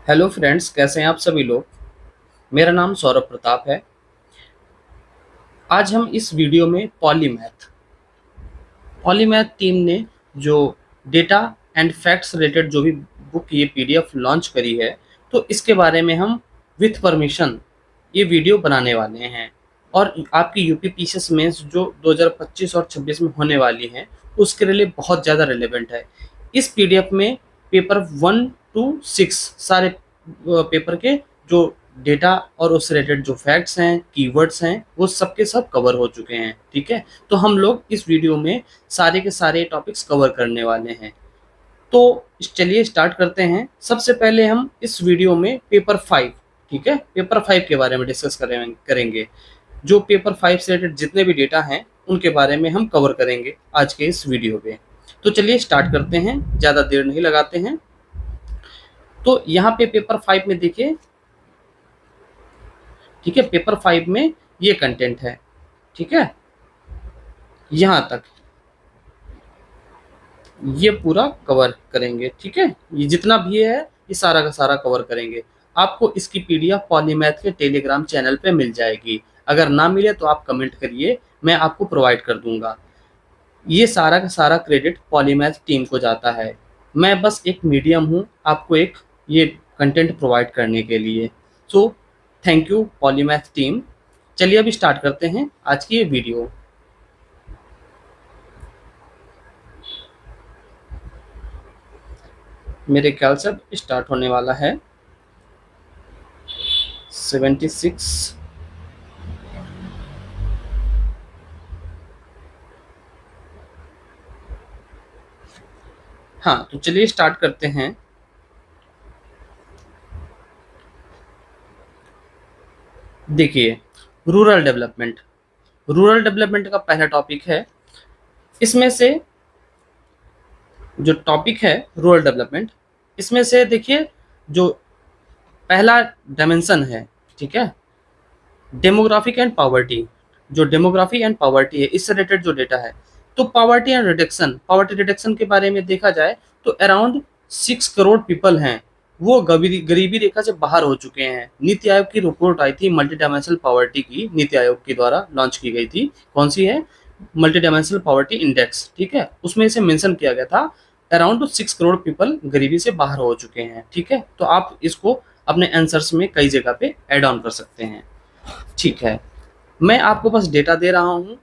Hello friends, कैसे हैं आप सभी लोग। मेरा नाम सौरभ प्रताप है। आज हम इस वीडियो में पॉलीमैथ टीम ने जो डेटा एंड फैक्ट्स रिलेटेड जो भी बुक ये पीडीएफ लॉन्च करी है, तो इसके बारे में हम विथ परमिशन ये वीडियो बनाने वाले हैं। और आपकी यूपी पीसीएस मेंस जो 2025 और 26 में होने वाली हैं, उसके लिए बहुत ज़्यादा रिलेवेंट है। इस पीडीएफ में पेपर 1 to 6 सारे पेपर के जो डेटा और उससे रिलेटेड जो फैक्ट्स हैं, कीवर्ड्स हैं, वो सब के सब कवर हो चुके हैं। ठीक है, तो हम लोग इस वीडियो में सारे के सारे टॉपिक्स कवर करने वाले हैं। तो चलिए स्टार्ट करते हैं। सबसे पहले हम इस वीडियो में पेपर 5, ठीक है, पेपर 5 के बारे में डिस्कस करेंगे। जो पेपर 5 से रिलेटेड जितने भी डेटा हैं उनके बारे में हम कवर करेंगे आज के इस वीडियो पे। तो चलिए स्टार्ट करते हैं, ज़्यादा देर नहीं लगाते हैं। तो यहाँ पे पेपर 5 में देखिए, ठीक है, पेपर 5 में ये कंटेंट है। ठीक है, यहाँ तक ये पूरा कवर करेंगे। ठीक है, ये जितना भी है ये सारा का सारा कवर करेंगे। आपको इसकी पीडीएफ पॉलीमैथ के टेलीग्राम चैनल पे मिल जाएगी। अगर ना मिले तो आप कमेंट करिए, मैं आपको प्रोवाइड कर दूंगा। ये सारा का सारा क्रेडिट पॉलीमैथ टीम को जाता है। मैं बस एक मीडियम हूँ आपको एक ये कंटेंट प्रोवाइड करने के लिए। So thank you polymath team. चलिए अभी स्टार्ट करते हैं आज की ये वीडियो। मेरे ख्याल से अब स्टार्ट होने वाला है। 76। हाँ, तो चलिए स्टार्ट करते हैं। देखिए, रूरल डेवलपमेंट। रूरल डेवलपमेंट का पहला टॉपिक है। इसमें से जो टॉपिक है रूरल डेवलपमेंट, इसमें से देखिए जो पहला डायमेंशन है, ठीक है, डेमोग्राफिक एंड पावर्टी। जो डेमोग्राफी एंड पावर्टी है, इससे रिलेटेड जो डेटा है, तो पावर्टी रिडक्शन के बारे में देखा जाए तो अराउंड 6 करोड़ पीपल हैं वो गरीबी रेखा से बाहर हो चुके हैं। नीति आयोग की रिपोर्ट आई थी मल्टी डायमेंशनल पावर्टी की, नीति आयोग के द्वारा लॉन्च की गई थी। कौन सी है? Multi dimensional poverty index. ठीक है, उसमें इसे मेंशन किया गया था अराउंड 6 करोड़ पीपल गरीबी से बाहर हो चुके हैं। ठीक है, तो आप इसको अपने आंसर्स में कई जगह पे ऐड ऑन कर सकते हैं। ठीक है, मैं आपको बस डेटा दे रहा हूँ,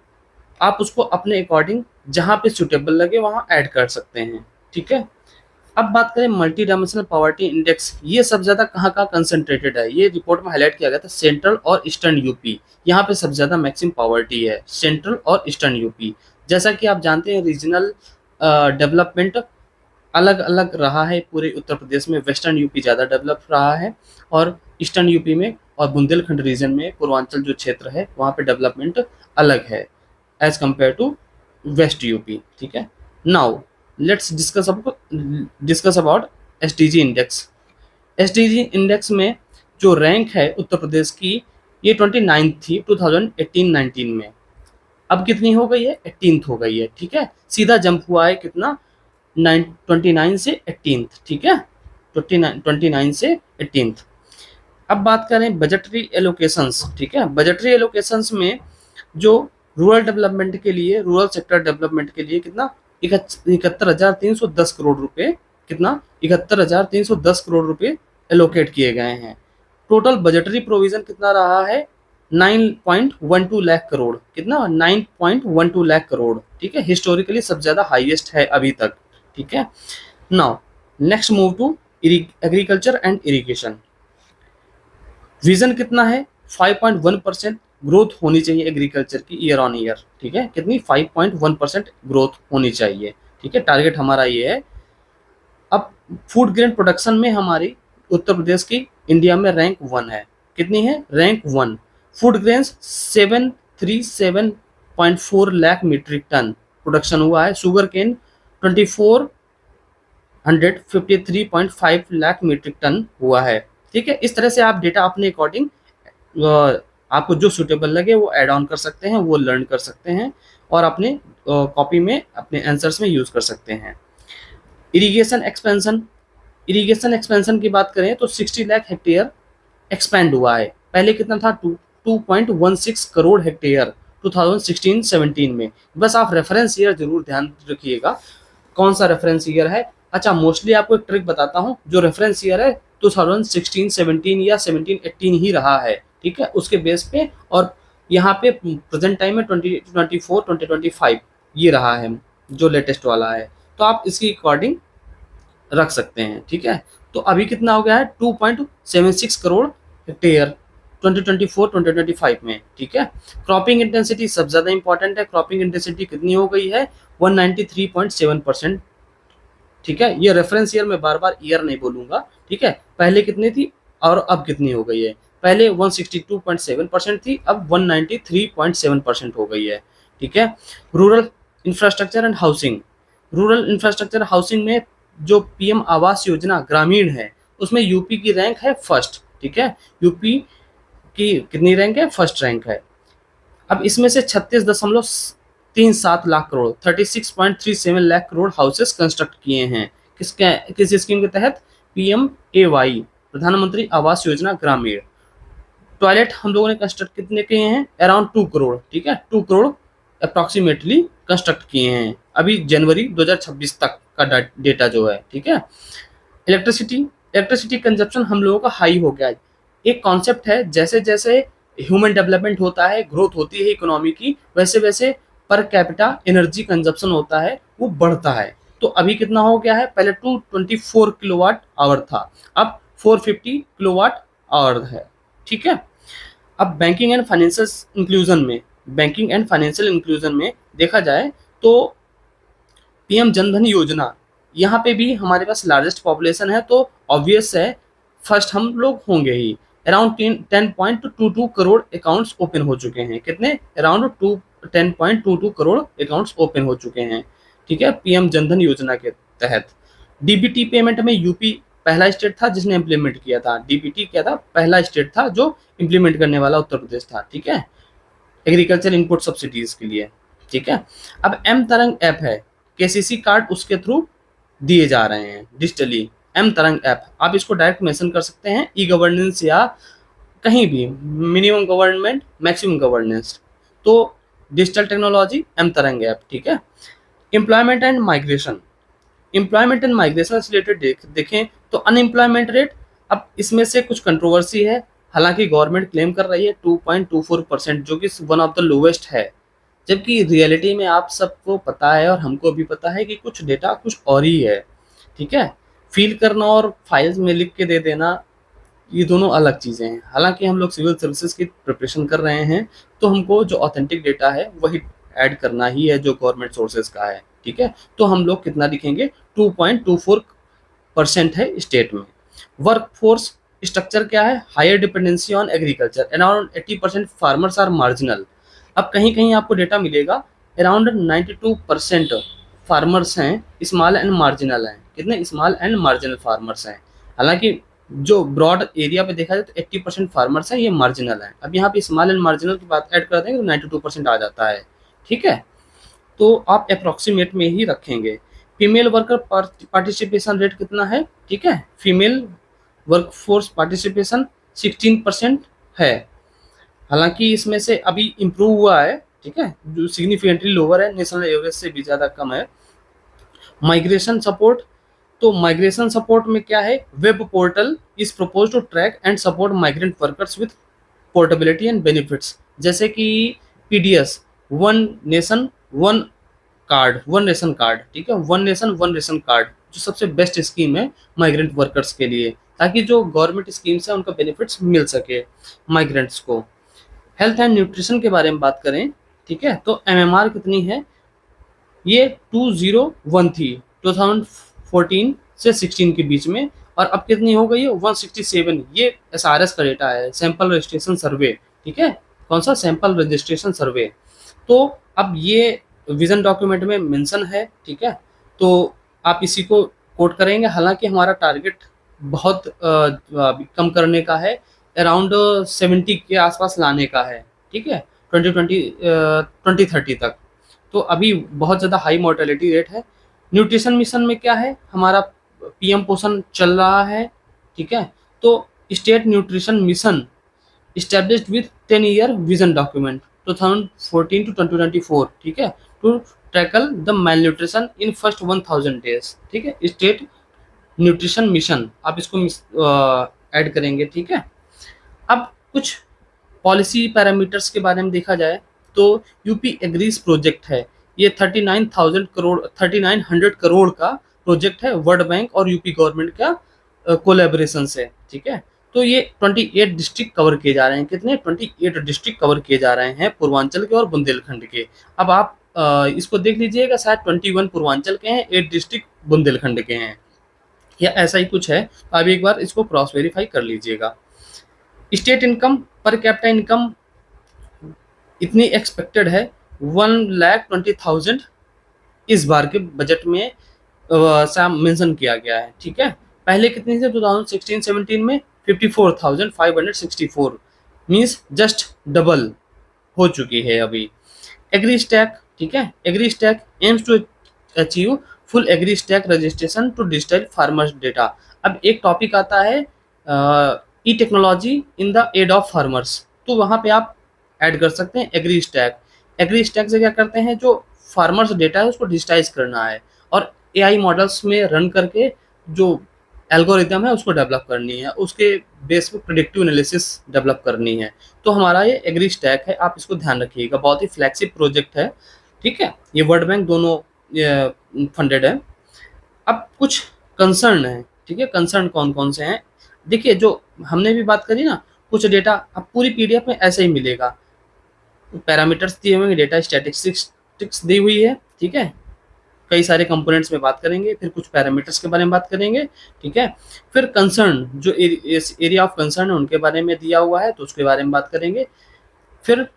आप उसको अपने अकॉर्डिंग जहाँ पे सुटेबल लगे वहाँ ऐड कर सकते हैं। ठीक है, अब बात करें मल्टी डायमेंशनल पावर्टी इंडेक्स, ये सब ज़्यादा कहाँ कहाँ कंसंट्रेटेड है, ये रिपोर्ट में हाईलाइट किया गया था सेंट्रल और ईस्टर्न यूपी। यहाँ पे सबसे ज़्यादा मैक्सिमम पावर्टी है, सेंट्रल और ईस्टर्न यूपी। जैसा कि आप जानते हैं रीजनल डेवलपमेंट अलग अलग रहा है पूरे उत्तर प्रदेश में। वेस्टर्न यूपी ज़्यादा डेवलप रहा है और ईस्टर्न यूपी में और बुंदेलखंड रीजन में पूर्वांचल जो क्षेत्र है वहाँ पे डेवलपमेंट अलग है as compared to West UP. ठीक है, now let's discuss about SDG index. SDG index में जो रैंक है उत्तर प्रदेश की, ये 29 थी 2018-19 में। अब कितनी हो गई है? 18th हो गई है। ठीक है, सीधा जंप हुआ है कितना? 29 से 18th। ठीक है, 29 से 18th। अब बात करें बजटरी एलोकेशंस। ठीक है, बजटरी एलोकेशंस में जो रूरल डेवलपमेंट के लिए, रूरल सेक्टर डेवलपमेंट के लिए कितना? 71,310 करोड़ रुपए। कितना? 71,310 करोड़ रुपए एलोकेट किए गए हैं। टोटल बजटरी प्रोविजन कितना रहा है? 9.12 लाख करोड़। कितना? 9.12 लाख करोड़। ठीक है, हिस्टोरिकली सबसे ज्यादा हाईएस्ट है अभी तक। ठीक है, now next move to agriculture and irrigation. Vision कितना है? 5.1% ग्रोथ होनी चाहिए एग्रीकल्चर की ईयर ऑन ईयर। ठीक है, कितनी? 5.1% ग्रोथ होनी चाहिए। ठीक है, टारगेट हमारा ये है। अब फूड ग्रेन प्रोडक्शन में हमारी उत्तर प्रदेश की इंडिया में रैंक 1 है। कितनी है? Rank 1। Food grains 737.4 lakh metric tonne production हुआ है। Sugar cane 2453.5 lakh metric tonne हुआ है। ठीक है, इस तरह से आप डेटा अपने अकॉर्डिंग आपको जो सुटेबल लगे वो ऐड ऑन कर सकते हैं, वो लर्न कर सकते हैं और अपने कॉपी में, अपने आंसर्स में यूज कर सकते हैं। इरिगेशन एक्सपेंशन, इरिगेशन एक्सपेंशन की बात करें तो 60 लाख हेक्टेयर एक्सपेंड हुआ है। पहले कितना था? 2.16 करोड़ हेक्टेयर 2016-17 में। बस आप रेफरेंस ईयर जरूर ध्यान रखिएगा, कौन सा रेफरेंस ईयर है। अच्छा, मोस्टली आपको एक ट्रिक बताता हूँ, जो रेफरेंस ईयर है 2016-17 या 17-18 ही रहा है, ठीक है, उसके बेस पे। और यहाँ पे प्रेजेंट टाइम में 2024-2025 ये रहा है जो लेटेस्ट वाला है, तो आप इसकी अकॉर्डिंग रख सकते हैं, ठीक है। तो अभी कितना हो गया है? 2.76 करोड़ हेक्टेयर 2024-2025 में, ठीक है। क्रॉपिंग इंटेंसिटी सबसे ज्यादा इंपॉर्टेंट है। क्रॉपिंग इंटेंसिटी कितनी हो गई है? 193.7%, ठीक है। ये रेफरेंस ईयर में बार बार ईयर नहीं बोलूंगा, ठीक है। पहले कितनी थी और अब कितनी हो गई है? पहले 162.7% थी, अब 193.7% हो गई है, ठीक है। Rural infrastructure and housing, rural infrastructure housing में जो पीएम आवास योजना ग्रामीण है, उसमें यूपी की रैंक है फर्स्ट, ठीक है। यूपी की कितनी रैंक है? फर्स्ट रैंक है। अब इसमें से 36.37 लाख करोड़ 36.37 लाख करोड़ हाउसेस कंस्ट्रक्ट किए हैं। किस स्कीम के तहत? पीएम ए वाई, प्रधानमंत्री आवास योजना ग्रामीण। टॉयलेट हम लोगों ने कंस्ट्रक्ट कितने किए हैं? अराउंड 2 करोड़, ठीक है, 2 करोड़ अप्रोक्सीमेटली कंस्ट्रक्ट किए हैं अभी जनवरी 2026 तक का डेटा जो है, ठीक है। इलेक्ट्रिसिटी, इलेक्ट्रिसिटी कंजप्शन हम लोगों का हाई हो गया है। एक कॉन्सेप्ट है, जैसे जैसे ह्यूमन डेवलपमेंट होता है, ग्रोथ होती है इकोनॉमी की, वैसे वैसे पर कैपिटा एनर्जी कंजप्शन होता है, वो बढ़ता है। तो अभी कितना हो गया है? पहले 224 किलोवाट आवर था, अब 450 किलोवाट आवर है, ठीक है। अब बैंकिंग एंड फाइनेंशियल इंक्लूजन में, बैंकिंग एंड फाइनेंशियल इंक्लूजन में देखा जाए तो पीएम जनधन योजना, यहाँ पे भी हमारे पास लार्जेस्ट पॉपुलेशन है, तो ऑब्वियस है फर्स्ट हम लोग होंगे ही। अराउंड 10.22 करोड़ अकाउंट्स ओपन हो चुके हैं। कितने? अराउंड 10.22 करोड़ अकाउंट्स ओपन हो चुके हैं, ठीक है, पीएम जनधन योजना के तहत। डीबीटी पेमेंट में यूपी पहला स्टेट था जिसने इम्प्लीमेंट किया था। डीबीटी क्या था? पहला स्टेट था जो इम्प्लीमेंट करने वाला उत्तर प्रदेश था, ठीक है, एग्रीकल्चर इनपुट सब्सिडीज के लिए, ठीक है। अब एम तरंग ऐप है, केसीसी कार्ड उसके थ्रू दिए जा रहे हैं डिजिटली। एम तरंग ऐप, आप इसको डायरेक्ट मेंशन कर सकते हैं ई गवर्नेंस या कहीं भी, मिनिमम गवर्नमेंट मैक्सिमम गवर्नेंस, तो डिजिटल टेक्नोलॉजी एम तरंग ऐप, ठीक है। Employment and migration, employment and migration से रिलेटेड देखें तो अनएम्प्लॉयमेंट रेट, अब इसमें से कुछ कंट्रोवर्सी है, हालांकि गवर्नमेंट क्लेम कर रही है 2.24%, जो कि वन ऑफ द लोवेस्ट है, जबकि रियलिटी में आप सबको पता है और हमको भी पता है कि कुछ डेटा कुछ और ही है, ठीक है। फील करना और फाइल्स में लिख के दे देना, ये दोनों अलग चीज़ें हैं। हालांकि हम लोग सिविल सर्विसेज की प्रिपरेशन कर रहे हैं, तो हमको जो ऑथेंटिक डेटा है वही ऐड करना ही है जो गवर्नमेंट सोर्सेज का है, ठीक है। तो हम लोग कितना लिखेंगे? 2.24% है स्टेट में। वर्क फोर्स स्ट्रक्चर क्या है? Higher dependency on agriculture, around 80% farmers are marginal. अब कहीं कहीं आपको डेटा मिलेगा अराउंड 92% फार्मर्स हैं स्मॉल एंड मार्जिनल हैं। कितने? स्मॉल एंड मार्जिनल फार्मर्स हैं। हालांकि जो ब्रॉड एरिया पे देखा जाए तो 80% फार्मर्स हैं, ये मार्जिनल हैं। अब यहाँ पे स्मॉल एंड मार्जिनल की बात ऐड कर देंगे तो 92% आ जाता है, ठीक है। तो आप अप्रोक्सीमेट में ही रखेंगे। फीमेल वर्कर पार्टिसिपेशन रेट कितना है? ठीक है, फीमेल वर्कफोर्स पार्टिसिपेशन 16% है। हालांकि इसमें से अभी इम्प्रूव हुआ है, ठीक है, जो सिग्निफिकेंटली लोअर है, नेशनल एवरेज से भी ज़्यादा कम है। माइग्रेशन सपोर्ट, तो माइग्रेशन सपोर्ट में क्या है? Web portal is propose to track and support migrant workers with portability and benefits, जैसे कि PDS, one nation one card, one ration card, ठीक है, one nation one ration card, जो सबसे बेस्ट स्कीम है माइग्रेंट वर्कर्स के लिए, ताकि जो गवर्नमेंट स्कीम्स है उनका बेनिफिट्स मिल सके माइग्रेंट्स को। हेल्थ एंड न्यूट्रिशन के बारे में बात करें, ठीक है, तो एमएमआर कितनी है? ये 201 थी 2014 से 16 के बीच में, और अब कितनी हो गई है? 167। ये एसआरएस का डेटा है, सैंपल रजिस्ट्रेशन सर्वे, ठीक है, कौन सा? सैंपल रजिस्ट्रेशन सर्वे। तो अब ये विजन डॉक्यूमेंट में मेंशन है, ठीक है, तो आप इसी को कोट करेंगे। हालांकि हमारा टारगेट बहुत कम करने का है, अराउंड 70 के आसपास लाने का है, ठीक है, 2030 तक। तो अभी बहुत ज़्यादा हाई मोर्टेलिटी रेट है। न्यूट्रिशन मिशन में क्या है हमारा? पीएम पोषण चल रहा है, ठीक है। तो state nutrition mission established with 10-year vision document 2014 to 2024, ठीक है, to tackle the malnutrition in first 1000 days, ठीक है। स्टेट न्यूट्रिशन मिशन आप इसको ऐड करेंगे, ठीक है। अब कुछ पॉलिसी पैरामीटर्स के बारे में देखा जाए तो यूपी एग्रीज प्रोजेक्ट है, ये 3900 करोड़ का प्रोजेक्ट है, वर्ल्ड बैंक और यूपी गवर्नमेंट का कोलैबोरेशन से, ठीक है। तो ये 28 डिस्ट्रिक्ट कवर किए जा रहे हैं, कितने 28 डिस्ट्रिक्ट कवर किए जा रहे हैं पूर्वांचल के और बुंदेलखंड के। अब आप इसको देख लीजिएगा, शायद 21 पूर्वांचल के हैं, 8 डिस्ट्रिक्ट बुंदेलखंड के हैं, या ऐसा ही कुछ है। आप एक बार इसको क्रॉस वेरीफाई कर लीजिएगा। State income per capita income इतनी एक्सपेक्टेड है 1,20,000 इस बार के बजट में मेंशन किया गया है, ठीक है। पहले कितनी थी 2016-17 में 54,564, मीन्स जस्ट डबल हो चुकी है अभी। एग्री स्टैक, ठीक है, agri stack aims to achieve full agri stack registration to digital farmers data. अब एक टॉपिक आता है e technology in the aid of farmers, तो वहाँ पे आप ऐड कर सकते हैं एग्री स्टैक। एग्री स्टैक से क्या करते हैं, जो फार्मर्स डेटा है उसको डिजिटाइज करना है और एआई मॉडल्स में रन करके जो एल्गोरिथम है उसको डेवलप करनी है, उसके बेस पे प्रेडिक्टिव एनालिसिस डेवलप करनी है। तो हमारा ये एग्री स्टैक है, आप इसको ध्यान रखिएगा, बहुत ही फ्लैगशिप प्रोजेक्ट है, ठीक है। ये वर्ल्ड बैंक दोनों फंडेड है। अब कुछ कंसर्न है, ठीक है, कंसर्न कौन कौन से हैं देखिए, जो हमने भी बात करी ना, कुछ डेटा अब पूरी पीडीएफ में ऐसे ही मिलेगा, पैरामीटर्स दिए हुए हैं, डेटा स्टैटिस्टिक्स दी हुई है, ठीक है। कई सारे कंपोनेंट्स में बात करेंगे, फिर कुछ पैरामीटर्स के बारे में बात करेंगे, ठीक है। फिर कंसर्न, जो एरिया ऑफ कंसर्न है उनके बारे में दिया हुआ है तो उसके बारे में बात करेंगे। फिर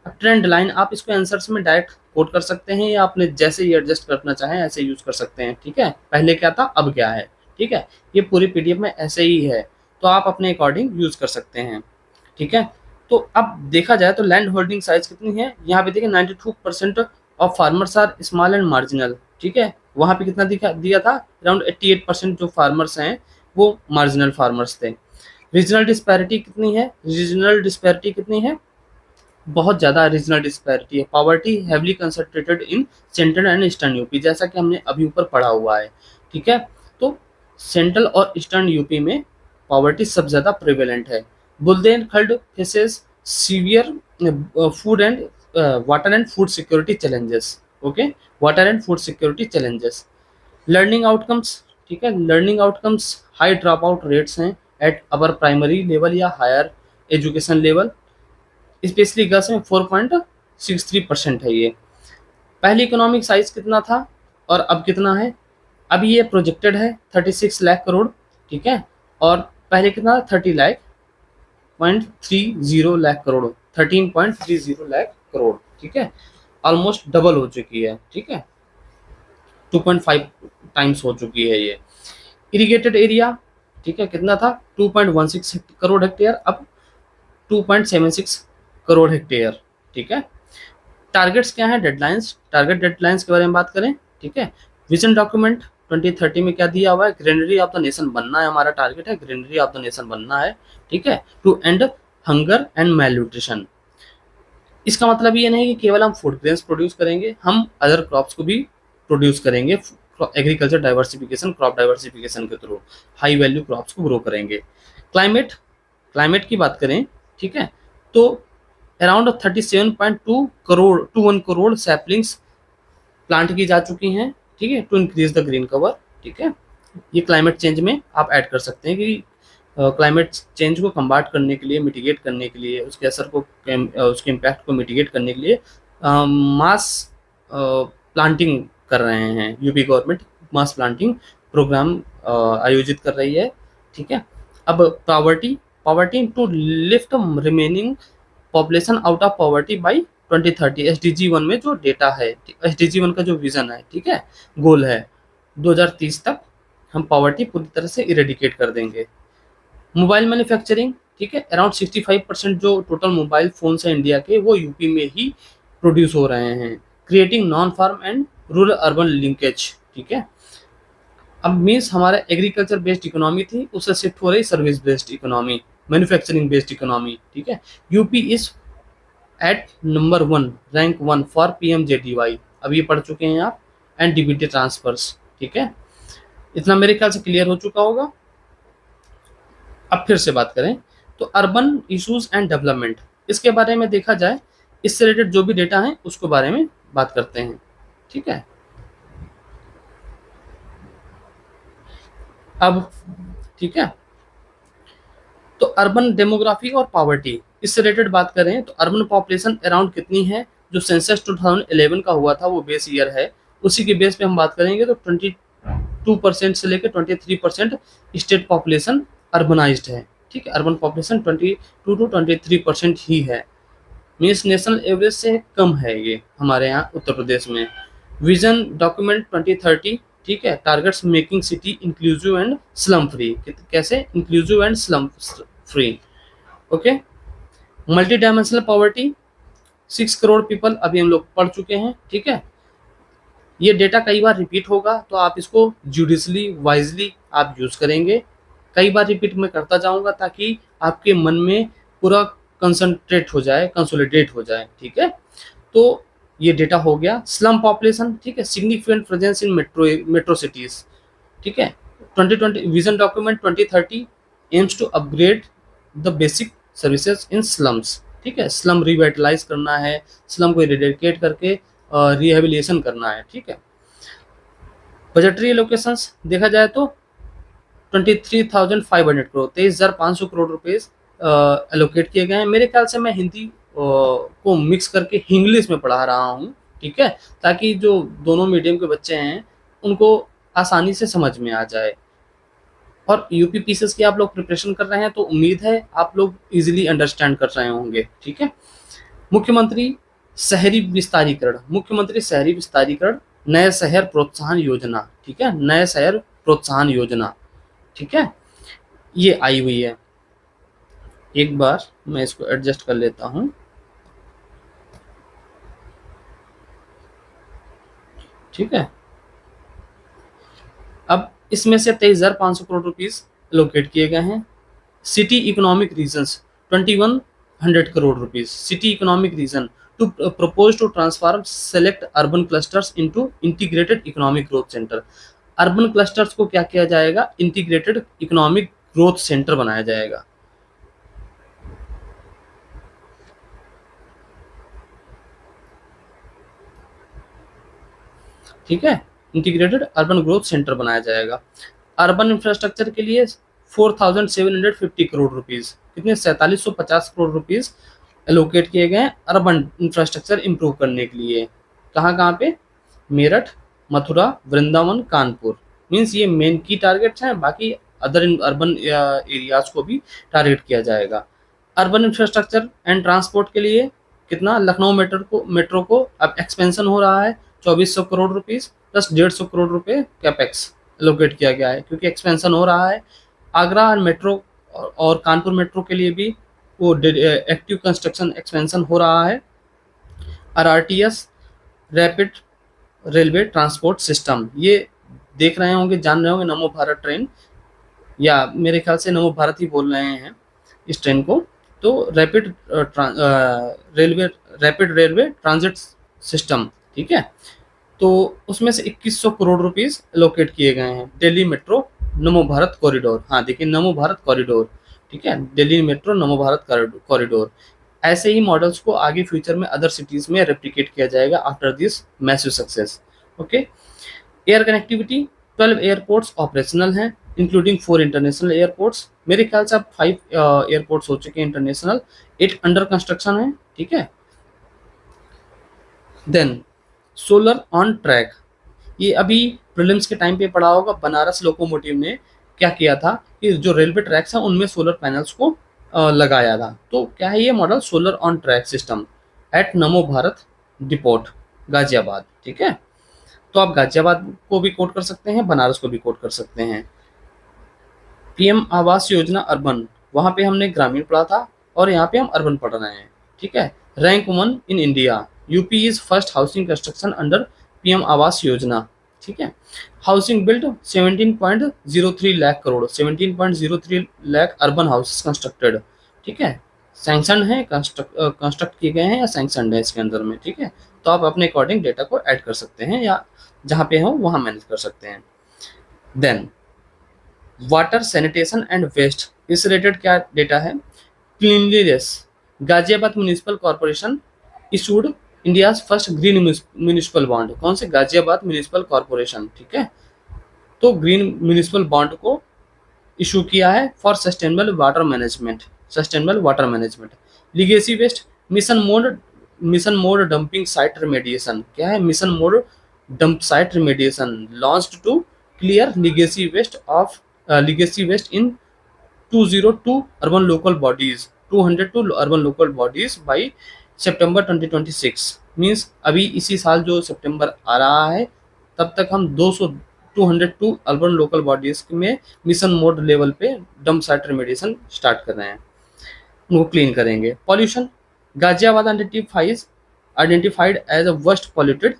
ट्रेंड लाइन, आप इसको आंसर्स में डायरेक्ट कोट कर सकते हैं या आपने जैसे ही एडजस्ट करना चाहें ऐसे यूज कर सकते हैं, ठीक है। पहले क्या था अब क्या है, ठीक है। ये पूरी पीडीएफ में ऐसे ही है, तो आप अपने अकॉर्डिंग यूज कर सकते हैं, ठीक है। तो अब देखा जाए तो लैंड होल्डिंग साइज कितनी है, यहाँ पे देखिए 92% of farmers are small and marginal, ठीक है। वहाँ पे कितना दिया था, अराउंड 88% जो फार्मर्स हैं वो मार्जिनल फार्मर्स थे। रीजनल डिस्पैरिटी कितनी है, रीजनल डिस्पैरिटी कितनी है, बहुत ज़्यादा रीजनल डिस्पैरिटी है। Poverty heavily concentrated in central and eastern UP, जैसा कि हमने अभी ऊपर पढ़ा हुआ है, ठीक है। तो सेंट्रल और ईस्टर्न यूपी में पॉवर्टी सबसे ज़्यादा प्रिवेलेंट है। Bundelkhand faces severe food and water and food security challenges, okay, water and food security challenges. Learning outcomes, ठीक है, learning outcomes high drop out rates हैं एट अपर प्राइमरी लेवल या higher education level, specially girls में 4.63% है ये। पहले economic size कितना था और अब कितना है, अभी ये प्रोजेक्टेड है 36 लाख करोड़, ठीक है, और पहले कितना था 30.30 लाख करोड़, 13.30 लाख करोड़, ठीक है, ऑलमोस्ट डबल हो चुकी है, ठीक है, 2.5 टाइम्स हो चुकी है ये। इरिगेटेड एरिया, ठीक है, कितना था 2.16 करोड़ हेक्टेयर, अब 2.76 करोड़ हेक्टेयर, ठीक है। टारगेट्स क्या है, डेडलाइंस, टारगेट डेडलाइंस के बारे में बात करें, ठीक है। विजन डॉक्यूमेंट 2030 में क्या दिया हुआ है, ग्रेनरी ऑफ द नेशन बनना है, हमारा टारगेट है ग्रेनरी ऑफ द नेशन बनना है, ठीक है, to end hunger and malnutrition. इसका मतलब ये नहीं कि केवल हम फूड ग्रेन्स प्रोड्यूस करेंगे, हम अदर क्रॉप्स को भी प्रोड्यूस करेंगे, एग्रीकल्चर डाइवर्सिफिकेशन, क्रॉप डाइवर्सिफिकेशन के थ्रू हाई वैल्यू क्रॉप्स को ग्रो करेंगे। क्लाइमेट, क्लाइमेट की बात करें, ठीक है, तो अराउंड 37.21 करोड़ सैपलिंग्स प्लांट की जा चुकी हैं, ठीक है, to increase the green cover, ठीक है। ये क्लाइमेट चेंज में आप ऐड कर सकते हैं कि क्लाइमेट चेंज को कम्बाट करने के लिए, मिटिगेट करने के लिए, उसके असर को, उसके इम्पैक्ट को मिटिगेट करने के लिए मास प्लांटिंग कर रहे हैं, UP government mass planting programme आयोजित कर रही है, ठीक है। अब poverty, poverty to lift remaining population out of poverty by 2030, SDG 1 में जो डेटा है, SDG 1 का जो विजन है, ठीक है, गोल है 2030 तक हम पॉवर्टी पूरी तरह से इरेडिकेट कर देंगे। मोबाइल मैन्युफैक्चरिंग, ठीक है, अराउंड 65% जो टोटल मोबाइल फोन्स हैं इंडिया के वो यूपी में ही प्रोड्यूस हो रहे हैं, creating non farm and rural urban linkage, ठीक है। अब मीन्स हमारा एग्रीकल्चर बेस्ड इकोनॉमी थी, उससे शिफ्ट हो रही service based economy, manufacturing based economy, ठीक है। UP is at number 1, rank 1 for PMJDY, अब ये पढ़ चुके हैं आप, एंड डीबीटी ट्रांसफर्स, ठीक है। इतना मेरे ख्याल से क्लियर हो चुका होगा। अब फिर से बात करें तो अर्बन इश्यूज एंड डेवलपमेंट, इसके बारे में देखा जाए, इससे रिलेटेड जो भी डेटा है उसके बारे में बात करते हैं, ठीक है। अब ठीक है, तो अर्बन डेमोग्राफी और पॉवर्टी, इससे रिलेटेड बात करें तो अर्बन पॉपुलेशन अराउंड कितनी है, जो सेंसस 2011 का हुआ था वो बेस ईयर है, उसी के बेस पे हम बात करेंगे तो 22% से लेकर 23% स्टेट पॉपुलेशन अर्बनाइज्ड है, ठीक है। अर्बन पॉपुलेशन 22 to 23% ही है, मीन्स नेशनल एवरेज से कम है ये हमारे यहाँ उत्तर प्रदेश में। विजन डॉक्यूमेंट 2030, ठीक है, targets making city inclusive and slum free, कैसे inclusive and slum free, okay. Multi dimensional poverty 6 crore people अभी हम लोग पढ़ चुके हैं, ठीक है। ये डेटा कई बार रिपीट होगा तो आप इसको जुडिशली वाइजली आप यूज करेंगे, कई बार रिपीट मैं करता जाऊंगा ताकि आपके मन में पूरा कंसंट्रेट हो जाए, कंसोलिडेट हो जाए, ठीक है। तो ये डेटा हो गया। स्लम पॉपुलेशन, ठीक है, significant presence in metro cities, ठीक है। 2020 vision document 2030 aims to upgrade the basic services in slums, ठीक है, स्लम रिवाइटलाइज करना है, स्लम को इरेडिकेट करके रिहेबिलिटेशन करना है, ठीक है। बजटरी एलोकेशंस देखा जाए तो 23,500 करोड़, 23,500 करोड़ रुपीज एलोकेट किए गए हैं। मेरे ख्याल से मैं हिंदी को मिक्स करके इंग्लिश में पढ़ा रहा हूँ, ठीक है, ताकि जो दोनों मीडियम के बच्चे हैं उनको आसानी से समझ में आ जाए। और यूपी पीसीएस की आप लोग प्रिपरेशन कर रहे हैं तो उम्मीद है आप लोग इजीली अंडरस्टैंड कर रहे होंगे, ठीक है। मुख्यमंत्री शहरी विस्तारीकरण, मुख्यमंत्री शहरी विस्तारीकरण नए शहर प्रोत्साहन योजना, ठीक है, नए शहर प्रोत्साहन योजना, ठीक है, ये आई हुई है। एक बार मैं इसको एडजस्ट कर लेता हूं, ठीक है। अब इसमें से 23,500 करोड़ रुपीस एलोकेट किए गए हैं। City economic regions 2,100 crore rupees, city economic region to propose to transform select urban clusters into integrated economic growth centre. Urban clusters को क्या किया जाएगा, इंटीग्रेटेड इकोनॉमिक ग्रोथ सेंटर बनाया जाएगा, ठीक है, इंटीग्रेटेड अर्बन ग्रोथ सेंटर बनाया जाएगा। अर्बन इंफ्रास्ट्रक्चर के लिए 4,750 करोड़ रुपीस, कितने 4,750 करोड़ रुपीस एलोकेट किए गए अर्बन इंफ्रास्ट्रक्चर इंप्रूव करने के लिए। कहाँ कहाँ पे, मेरठ, मथुरा, वृंदावन, कानपुर, मीन्स ये मेन की टारगेट्स हैं, बाकी अदर अर्बन एरियाज को भी टारगेट किया जाएगा। अर्बन इंफ्रास्ट्रक्चर एंड ट्रांसपोर्ट के लिए कितना, लखनऊ मेट्रो को अब एक्सपेंशन हो रहा है, 2,400 करोड़ रुपीस प्लस 150 करोड़ रुपए कैपेक्स एलोकेट किया गया है क्योंकि एक्सपेंशन हो रहा है। आगरा मेट्रो और कानपुर मेट्रो के लिए भी वो एक्टिव कंस्ट्रक्शन एक्सपेंशन हो रहा है। RRTS rapid railway transport system, ये देख रहे होंगे, जान रहे होंगे, नमो भारत ट्रेन, या मेरे ख्याल से नमो भारत ही बोल रहे हैं इस ट्रेन को। तो रैपिड रेलवे ट्रांजिट सिस्टम, ठीक है, तो उसमें से 2,100 करोड़ रुपीस एलोकेट किए गए हैं। दिल्ली मेट्रो नमो भारत कॉरिडोर, हाँ देखिए नमो भारत कॉरिडोर, ठीक है, दिल्ली मेट्रो नमो भारत कॉरिडोर। ऐसे ही मॉडल्स को आगे फ्यूचर में अदर सिटीज में रेप्लिकेट किया जाएगा after this massive success, okay. Air connectivity 12 airports operational हैं इंक्लूडिंग 4 इंटरनेशनल एयरपोर्ट्स, मेरे ख्याल से अब 5 एयरपोर्ट्स हो चुके हैं इंटरनेशनल, 8 अंडर कंस्ट्रक्शन है, ठीक है। देन सोलर ऑन ट्रैक, ये अभी प्रीलिम्स के टाइम पे पढ़ा होगा, बनारस लोकोमोटिव ने क्या किया था कि जो रेलवे ट्रैक्स हैं उनमें सोलर पैनल्स को लगाया था। तो क्या है ये model, solar on track system eight NaMo Bharat depot Ghaziabad, ठीक है। तो आप गाजियाबाद को भी कोट कर सकते हैं, बनारस को भी कोट कर सकते हैं। पीएम आवास योजना अर्बन, वहां पे हमने ग्रामीण पढ़ा था और यहाँ पे हम अर्बन पढ़ रहे हैं, ठीक है। Rank 1 in India, UP is first housing construction under PM Awas योजना, ठीक है। Housing build 17.03 lakh crore, 17.03 lakh urban houses constructed, ठीक है। सैंक्शन है, कंस्ट्रक्ट किए गए हैं या सैंक्शन है इसके अंदर में, ठीक है। तो आप अपने अकॉर्डिंग डेटा को ऐड कर सकते हैं या जहाँ पे हो वहाँ मैनेज कर सकते हैं। Then water sanitation and waste, इस रिलेटेड क्या डेटा है? Cleanliness, Ghaziabad municipal corporation issued India's first green municipal bond. कौन से? गाजियाबाद म्यूनिसिपल कॉर्पोरेशन, ठीक है। तो ग्रीन म्यूनिसिपल बॉन्ड को इशू किया है for sustainable water management, sustainable water management. Legacy waste, mission mode dumping site remediation, क्या है? Mission mode dump site remediation launched to clear legacy waste in 202 urban local bodies, 202 urban local bodies by September 2026। Means अभी इसी साल जो सितंबर आ रहा है तब तक हम 202 अर्बन लोकल बॉडीज में मिशन मोड लेवल पे डंप साइट रेमेडिएशन स्टार्ट कर रहे हैं, उनको क्लीन करेंगे। Pollution, Ghaziabad identified as a worst polluted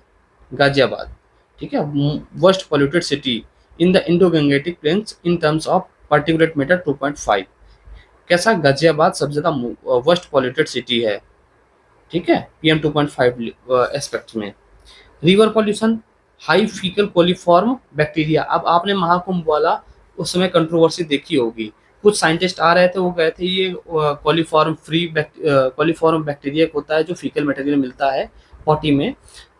Ghaziabad, ठीक है, worst polluted city in the Indo Gangetic plains in terms of particulate matter 2.5। कैसा? गाजियाबाद सबसे ज्यादा वर्स्ट पॉल्यूटेड सिटी है, ठीक है, PM 2.5 एस्पेक्ट में। River pollution, high faecal coliform bacteria. अब आपने महाकुंभ वाला उस समय कंट्रोवर्सी देखी होगी, कुछ साइंटिस्ट आ रहे थे, वो कहे थे ये कोलिफॉर्म बैक्टीरिया होता है जो फीकल मटेरियल मिलता है पॉटी में,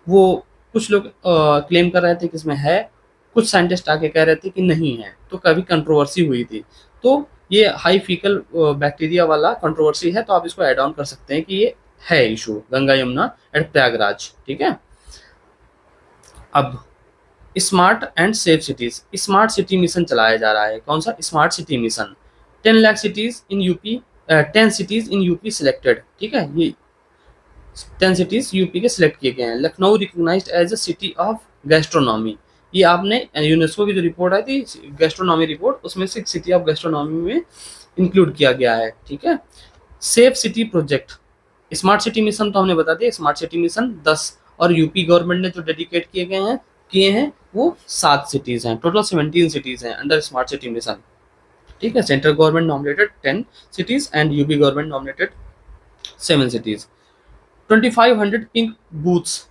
वो कुछ लोग क्लेम कर रहे थे कि इसमें है, कुछ साइंटिस्ट आके कह रहे थे कि नहीं है, तो कभी कंट्रोवर्सी हुई थी। तो ये हाई फीकल बैक्टीरिया वाला कंट्रोवर्सी है, तो आप इसको ऐड ऑन कर सकते हैं कि ये है इशू गंगा यमुना एट प्रयागराज, ठीक है। अब smart and safe cities, smart city mission चलाया जा रहा है। कौन सा? Smart city mission. 10 lakh cities in UP, 10 cities in UP selected, ठीक है, ये 10 सिटीज यूपी के सिलेक्ट किए गए हैं। Lucknow recognised as a city of gastronomy, ये आपने यूनेस्को की जो रिपोर्ट आई थी गैस्ट्रोनॉमी रिपोर्ट, उसमें से सिटी ऑफ गैस्ट्रोनॉमी में इंक्लूड किया गया है, ठीक है। Safe city project, smart city mission तो हमने बता दिया, स्मार्ट सिटी मिशन 10, और यूपी गवर्नमेंट ने जो डेडिकेट किए हैं वो 7 सिटीज हैं, टोटल 17 सिटीज हैं अंडर स्मार्ट सिटी मिशन, ठीक है। Central government nominated 10 cities and UP government nominated 7 cities। 2500 pink booths,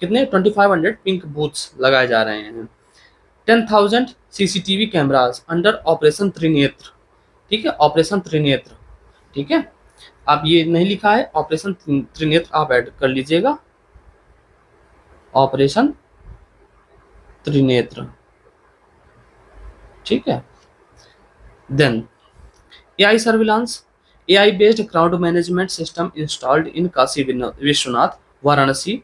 कितने? 2500 पिंक बूथ्स लगाए जा रहे हैं। 10,000 CCTV cameras under operation Trinetra, ठीक है, ऑपरेशन त्रिनेत्र, ठीक है। आप ये नहीं लिखा है ऑपरेशन त्रिनेत्र, आप ऐड कर लीजिएगा, ऑपरेशन त्रिनेत्र, ठीक है। Then AI surveillance, AI based crowd management system installed in Kashi Vishwanath Varanasi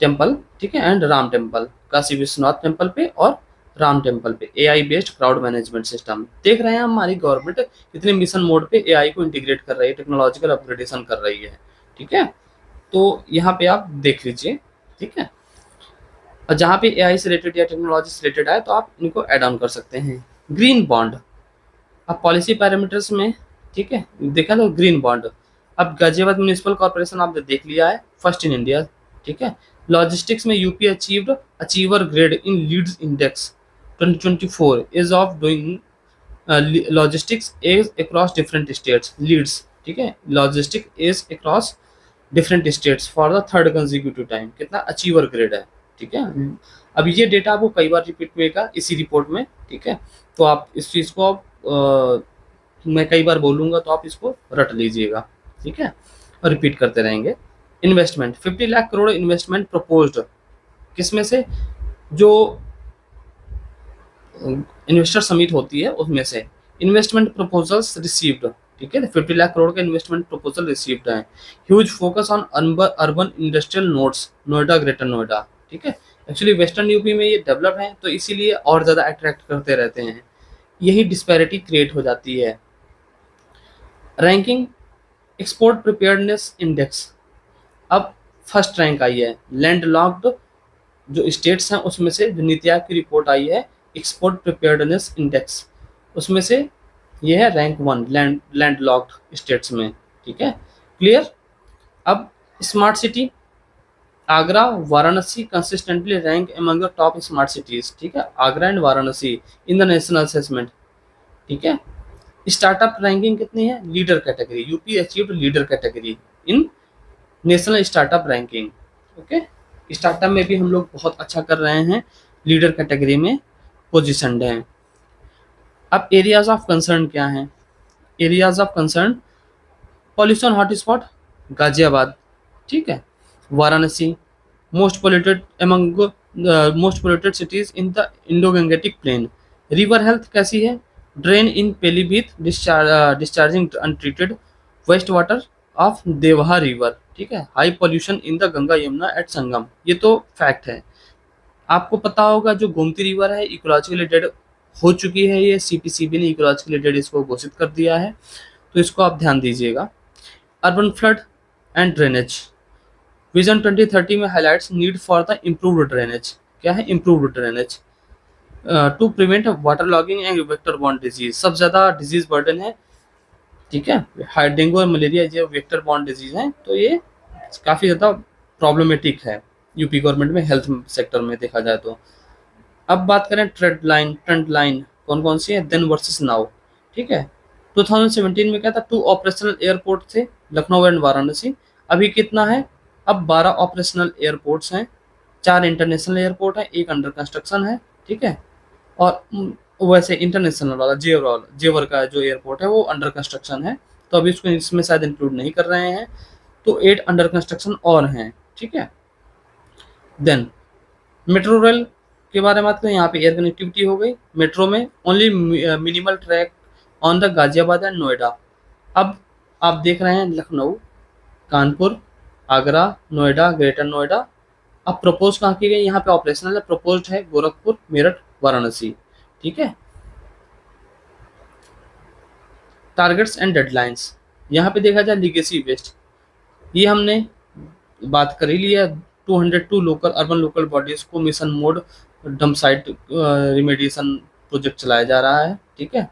temple, ठीक है, and Ram temple, Kashi Vishwanath temple पे और राम टेम्पल पे AI based crowd management system. देख रहे हैं हमारी गवर्नमेंट कितने मिशन मोड पे AI को इंटीग्रेट कर रही है, टेक्नोलॉजिकल अपग्रेडेशन कर रही है, ठीक है। तो यहाँ पे आप देख लीजिए, ठीक है। और जहाँ पे AI से रिलेटेड या टेक्नोलॉजी से रिलेटेड है तो आप इनको ऐड ऑन कर सकते हैं। ग्रीन बॉन्ड, अब पॉलिसी पैरामीटर्स में, ठीक है, देखा तो ग्रीन बॉन्ड। अब गाजियाबाद म्यूनिसिपल कॉर्पोरेशन आपने देख लिया है, फर्स्ट इन इंडिया, ठीक है। लॉजिस्टिक्स में UP achieved achiever grade in LEADS index 2024 ease of doing logistics ease across different states, LEADS, ठीक है, logistic ease across different states for the third consecutive time, कितना अचीवर ग्रेड है, ठीक है। अब ये डेटा आपको कई बार रिपीट हुएगा इसी रिपोर्ट में, ठीक है। तो आप इस चीज़ को मैं कई बार बोलूँगा तो आप इसको रट लीजिएगा, ठीक है, और रिपीट करते रहेंगे। Investment 50 lakh crore investment proposed, किसमें से? जो इन्वेस्टर समिट होती है उसमें से। इन्वेस्टमेंट प्रपोजल्स रिसीव्ड, ठीक है, 50 लाख करोड़ के इन्वेस्टमेंट प्रपोजल रिसीव्ड हैं। Huge focus on urban industrial nodes, Noida, greater Noida, ठीक है। एक्चुअली वेस्टर्न यूपी में ये डेवलप है तो इसीलिए और ज़्यादा अट्रैक्ट करते रहते हैं, यही डिस्पैरिटी क्रिएट हो जाती है। रैंकिंग एक्सपोर्ट प्रिपेयर्डनेस इंडेक्स, अब फर्स्ट रैंक आई है लैंडलॉक्ड जो स्टेट्स हैं उसमें से, जो नीति आयोग की रिपोर्ट आई है एक्सपोर्ट प्रिपेयर्डनेस इंडेक्स, उसमें से ये है रैंक 1 लैंडलॉक्ड स्टेट्स में, ठीक है, क्लियर। अब smart city, Agra, Varanasi consistently rank among the top smart cities, ठीक है, Agra and Varanasi in the national assessment, ठीक है। स्टार्टअप रैंकिंग कितनी है, leader category, UP achieved leader category इन national startup ranking, okay. Startup में भी हम लोग बहुत अच्छा कर रहे हैं, लीडर कैटेगरी में पोजिशनड हैं। अब एरियाज ऑफ कंसर्न क्या हैं, areas of concern, pollution hotspot Ghaziabad, ठीक है, Varanasi, most polluted among most polluted cities in the Indo Gangetic plain. River health कैसी है, drain in Pilibhit discharging untreated waste water of Deoha river, ठीक है। High pollution in the Ganga Yamuna at Sangam, ये तो fact है। आपको पता होगा जो गोमती रिवर है इकोलॉजिकली डेड हो चुकी है, ये सीपीसीबी ने इकोलॉजिकली डेड इसको घोषित कर दिया है, तो इसको आप ध्यान दीजिएगा। Urban flood and drainage, vision 2030 में highlights need for the improved drainage, क्या है improved drainage, to prevent water logging and vector borne disease, सबसे ज़्यादा डिजीज बर्डन है, ठीक है, डेंगू और मलेरिया जो वेक्टर बॉर्न डिजीज हैं, तो ये काफ़ी ज़्यादा प्रॉब्लमेटिक है यूपी गवर्नमेंट में हेल्थ सेक्टर में देखा जाए तो। अब बात करें ट्रेंड लाइन कौन कौन सी है, देन वर्सेस नाउ, ठीक है। 2017 में क्या था, 2 ऑपरेशनल एयरपोर्ट थे, लखनऊ एंड वाराणसी। अभी कितना है, अब 12 ऑपरेशनल एयरपोर्ट्स हैं, 4 इंटरनेशनल एयरपोर्ट है, 1 अंडर कंस्ट्रक्शन है, ठीक है। और वैसे इंटरनेशनल वाला जेवर का जो एयरपोर्ट है वो अंडर कंस्ट्रक्शन है, तो अभी उसको इसमें शायद इंक्लूड नहीं कर रहे हैं, तो 8 अंडर कंस्ट्रक्शन और हैं, ठीक है। देन मेट्रो रेल के बारे में बात करें, यहाँ पे एयर कनेक्टिविटी हो गई, मेट्रो में only minimal track on the Ghaziabad and Noida. अब आप देख रहे हैं लखनऊ, कानपुर, आगरा, नोएडा, ग्रेटर नोएडा। अब प्रपोज कहाँ की गई, यहाँ पे ऑपरेशनल है, प्रपोज्ड है गोरखपुर, मेरठ, वाराणसी, ठीक है। टारगेट्स एंड डेडलाइंस, यहाँ पे देखा जाए लीगेसी वेस्ट, ये हमने बात कर ही लिया। 202 लोकल अर्बन लोकल बॉडीज को mission mode dump site remediation project चलाया जा रहा है, ठीक है।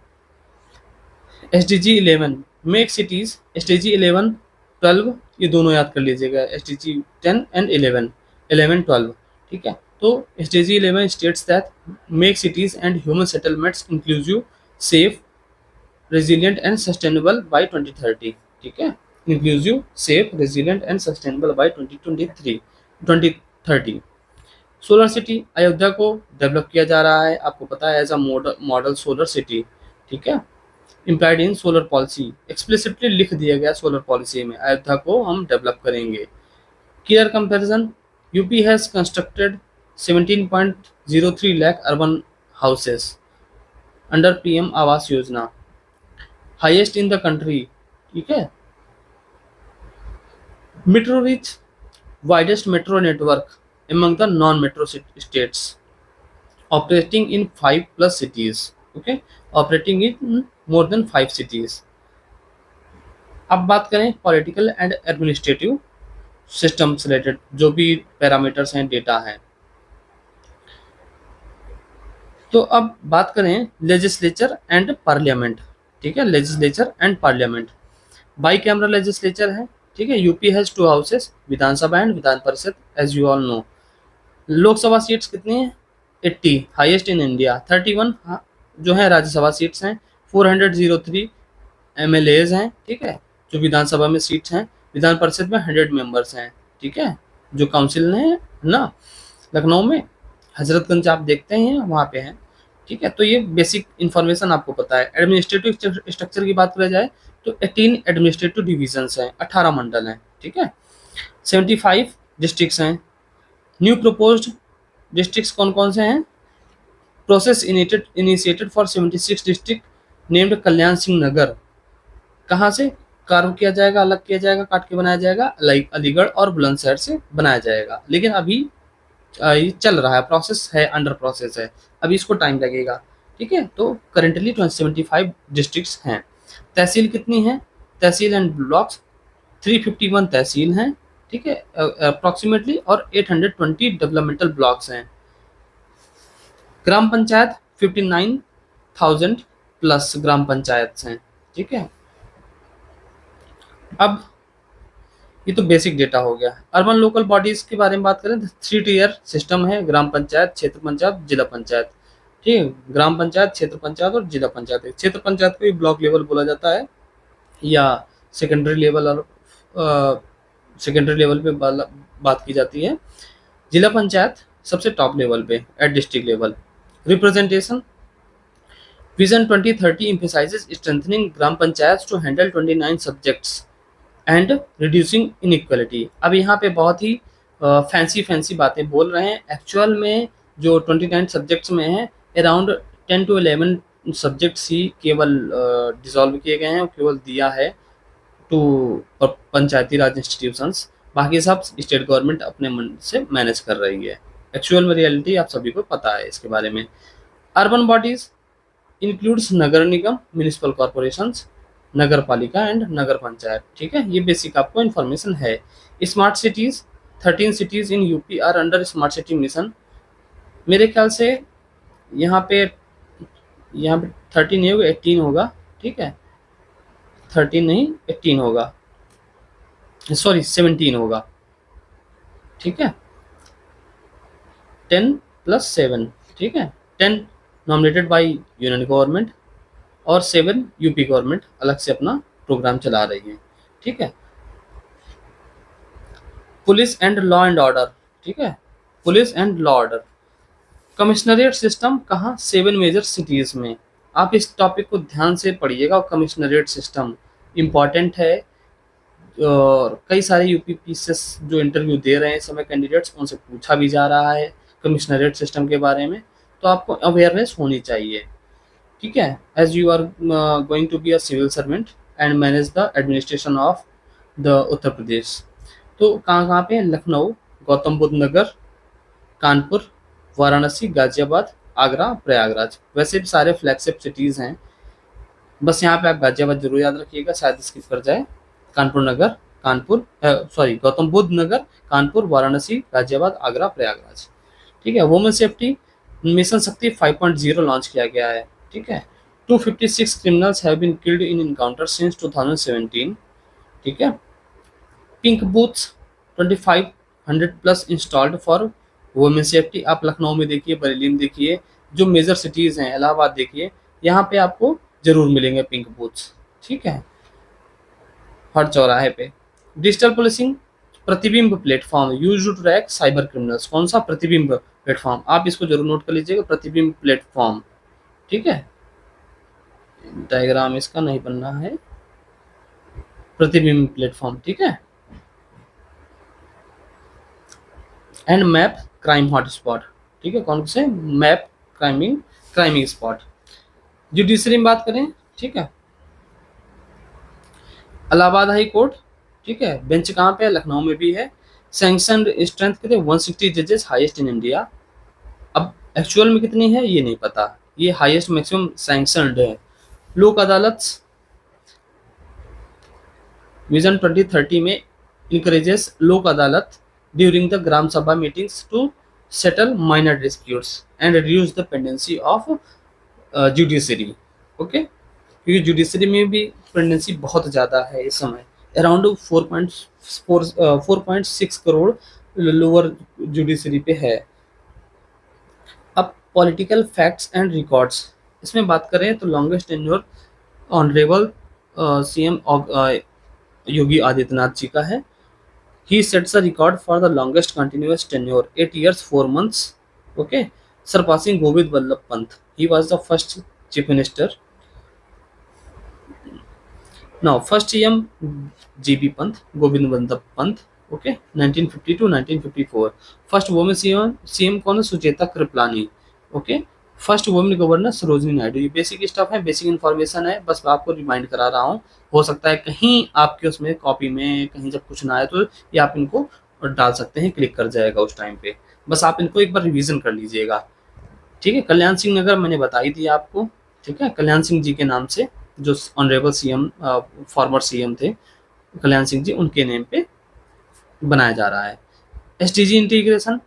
SDG 11 मेक सिटीज, SDG 11 12 ये दोनों याद कर लीजिएगा, SDG 10 एंड 11 12, ठीक है। तो SDG 11 states that make cities and human settlements inclusive, safe, resilient and sustainable by 2030, ठीक है, inclusive, safe, resilient and sustainable by 2030। Solar city Ayodhya को डेवलप किया जा रहा है, आपको पता है, as a model solar city, ठीक है। Implied in solar policy, explicitly लिख दिया गया सोलर पॉलिसी में, अयोध्या को हम डेवलप करेंगे। Clear comparison, UP has constructed 17.03 lakh urban houses under PM Awas योजना, हाईएस्ट इन द कंट्री, ठीक है। Metro reach widest metro network among the non-metro states, operating in 5 plus cities, okay, operating in more than 5 cities। अब बात करें political and administrative systems related जो भी parameters हैं, data हैं, तो अब बात करें लेजिस्लेचर एंड पार्लियामेंट, ठीक है, legislature and parliament. Bicameral legislature है, ठीक है, UP has 2 houses, Vidhan Sabha and Vidhan Parishad, as you all know. Lok Sabha seats कितनी है, 80, हाईएस्ट इन इंडिया। 31 जो है राज्यसभा सीट्स हैं, 403 MLAs हैं, ठीक है, जो विधानसभा में सीट्स हैं। विधान परिषद में 100 मेंबर्स हैं, ठीक है, जो काउंसिल है ना, लखनऊ में हजरतगंज आप देखते हैं वहाँ पे हैं, ठीक है। तो ये बेसिक इन्फॉर्मेशन आपको पता है। एडमिनिस्ट्रेटिव स्ट्रक्चर की बात करें जाए तो 18 एडमिनिस्ट्रेटिव डिविजन्स हैं, 18 मंडल हैं, ठीक है। 75 डिस्ट्रिक्ट्स हैं। न्यू प्रपोज्ड डिस्ट्रिक्ट्स कौन कौन से हैं, process initiated for 76 district named Kalyan Singh Nagar, कहाँ से कार्व किया जाएगा, अलग किया जाएगा, काट के बनाया जाएगा, लाइक अलीगढ़ और बुलंदशहर से बनाया जाएगा, लेकिन अभी ये चल रहा है, प्रोसेस है, अंडर प्रोसेस है, अभी इसको टाइम लगेगा, ठीक है। तो करेंटली 75 डिस्ट्रिक्ट्स हैं। तहसील कितनी है, तहसील एंड ब्लॉक्स 351 तहसील हैं, ठीक है, अप्रॉक्सीमेटली, और 820 डेवलपमेंटल ब्लॉक्स हैं। ग्राम पंचायत 59,000 प्लस ग्राम पंचायत हैं, ठीक है। अब ये तो बेसिक डेटा हो गया। अर्बन लोकल बॉडीज के बारे में बात करें तो 3 टियर सिस्टम है, ग्राम पंचायत, क्षेत्र पंचायत, जिला पंचायत। ठीक है, ग्राम पंचायत, क्षेत्र पंचायत और जिला पंचायत। क्षेत्र पंचायत को भी ब्लॉक लेवल बोला जाता है या सेकेंडरी लेवल, और सेकेंडरी लेवल पे बात की जाती है। जिला पंचायत सबसे टॉप लेवल पे at district level. Representation, vision 2030 emphasizes strengthening gram panchayat to handle 29 subjects and reducing inequality. अब यहाँ पे बहुत ही फैंसी फैंसी बातें बोल रहे हैं। एक्चुअल में जो 29 सब्जेक्ट्स में है, अराउंड 10 to 11 सब्जेक्ट्स ही केवल डिसॉल्व किए गए हैं, केवल दिया है टू पंचायती राज इंस्टीट्यूशंस। बाकी सब स्टेट गवर्नमेंट अपने मन से मैनेज कर रही है। एक्चुअल में रियलिटी आप सभी को पता है इसके बारे में। अर्बन बॉडीज इंक्लूड्स नगर निगम, म्यूनिसिपल कॉरपोरेशंस, नगर पालिका एंड नगर पंचायत। ठीक है, ये बेसिक आपको इन्फॉर्मेशन है। Smart cities, 13 cities in UP are under smart city mission. मेरे ख्याल से यहाँ पे 13 नहीं होगा, 18 होगा। ठीक है, 13 नहीं 18 होगा, सॉरी 17 होगा। ठीक है, 10 + 7। ठीक है, 10 नॉमिनेटेड बाय यूनियन गवर्नमेंट और 7 यूपी गवर्नमेंट अलग से अपना प्रोग्राम चला रही है। ठीक है, police and law and order. ठीक है, police and law order, commissionerate system कहाँ, 7 मेजर सिटीज में। आप इस टॉपिक को ध्यान से पढ़िएगा। कमिश्नरेट सिस्टम इम्पॉर्टेंट है, और कई सारे यूपीपीसीएस जो इंटरव्यू दे रहे हैं इस समय कैंडिडेट्स, उनसे पूछा भी जा रहा है कमिश्नरेट सिस्टम के बारे में, तो आपको अवेयरनेस होनी चाहिए। ठीक है, as you are going to be a civil servant and manage the administration of the Uttar Pradesh. तो कहाँ कहाँ पे, लखनऊ, गौतम बुद्ध नगर, कानपुर, वाराणसी, गाजियाबाद, आगरा, प्रयागराज। वैसे भी सारे फ्लैगशिप सिटीज़ हैं, बस यहाँ पे आप गाजियाबाद जरूर याद रखिएगा, शायद स्किप कर जाए। कानपुर नगर, कानपुर, सॉरी गौतम बुद्ध नगर, कानपुर, वाराणसी, गाजियाबाद, आगरा, प्रयागराज। ठीक है, वुमेन सेफ्टी मिशन शक्ति 5.0 लॉन्च किया गया है। ठीक है, 256 criminals have been killed in encounter since 2017। ठीक है, pink booths 2500+ installed for women safety. आप लखनऊ में देखिए, बरेली में देखिए, जो मेजर सिटीज़ हैं, इलाहाबाद देखिए, यहाँ पे आपको जरूर मिलेंगे पिंक बूथ्स। ठीक है, हर चौराहे पे। Digital policing, Pratibimb platform use to track cyber criminals. कौन सा, प्रतिबिंब प्लेटफॉर्म, आप इसको जरूर नोट कर लीजिएगा, प्रतिबिंब प्लेटफॉर्म। ठीक है, डायग्राम इसका नहीं बनना है, प्रतिबिंब प्लेटफॉर्म। ठीक है, एंड मैप क्राइम हॉटस्पॉट। ठीक है, कौन से, मैप क्राइमिंग स्पॉट। जुडिशरी में बात करें, ठीक है, इलाहाबाद हाई कोर्ट। ठीक है, बेंच कहाँ पे है, लखनऊ में भी है। सैंक्शन स्ट्रेंथ कितने, 160 जजेस, हाईएस्ट इन इंडिया। अब एक्चुअल में कितनी है ये नहीं पता, ये हाईएस्ट मैक्सिमम सैंक्शनड है। लोक अदालत विजन 2030 में इंकरेजेस लोक अदालत during the gram sabha meetings to settle minor disputes and reduce the pendency of judiciary. Okay, क्योंकि जुडिशरी में भी पेंडेंसी बहुत ज़्यादा है इस समय, अराउंड 4.6 करोड़ लोअर जुडिशरी पे है। अब पॉलिटिकल फैक्ट्स एंड रिकॉर्ड्स, इसमें बात करें तो longest tenure honourable CM Yogi Adityanath ji का है। He sets the record for the longest continuous tenure, 8 years 4 months। Okay, surpassing Govind Ballabh Pant. He was the first chief minister. Now first CM GB Pant, Govind Ballabh Pant. Okay, 1950 to 1954। First women CM कौन है, Sucheta Kripalani. Okay, first women governor Sarojini Naidu. ये basic stuff है, basic information है, बस मैं आपको remind करा रहा हूँ। हो सकता है कहीं आपके उसमें कॉपी में कहीं जब कुछ ना आए तो ये आप इनको डाल सकते हैं, क्लिक कर जाएगा उस टाइम पे। बस आप इनको एक बार रिवीजन कर लीजिएगा। ठीक है, कल्याण सिंह नगर मैंने बता ही दिया आपको। ठीक है, कल्याण सिंह जी के नाम से जो ऑनरेबल सीएम फॉर्मर सीएम थे कल्याण सिंह जी, उनके नेम पे बनाया जा रहा है। STG integration,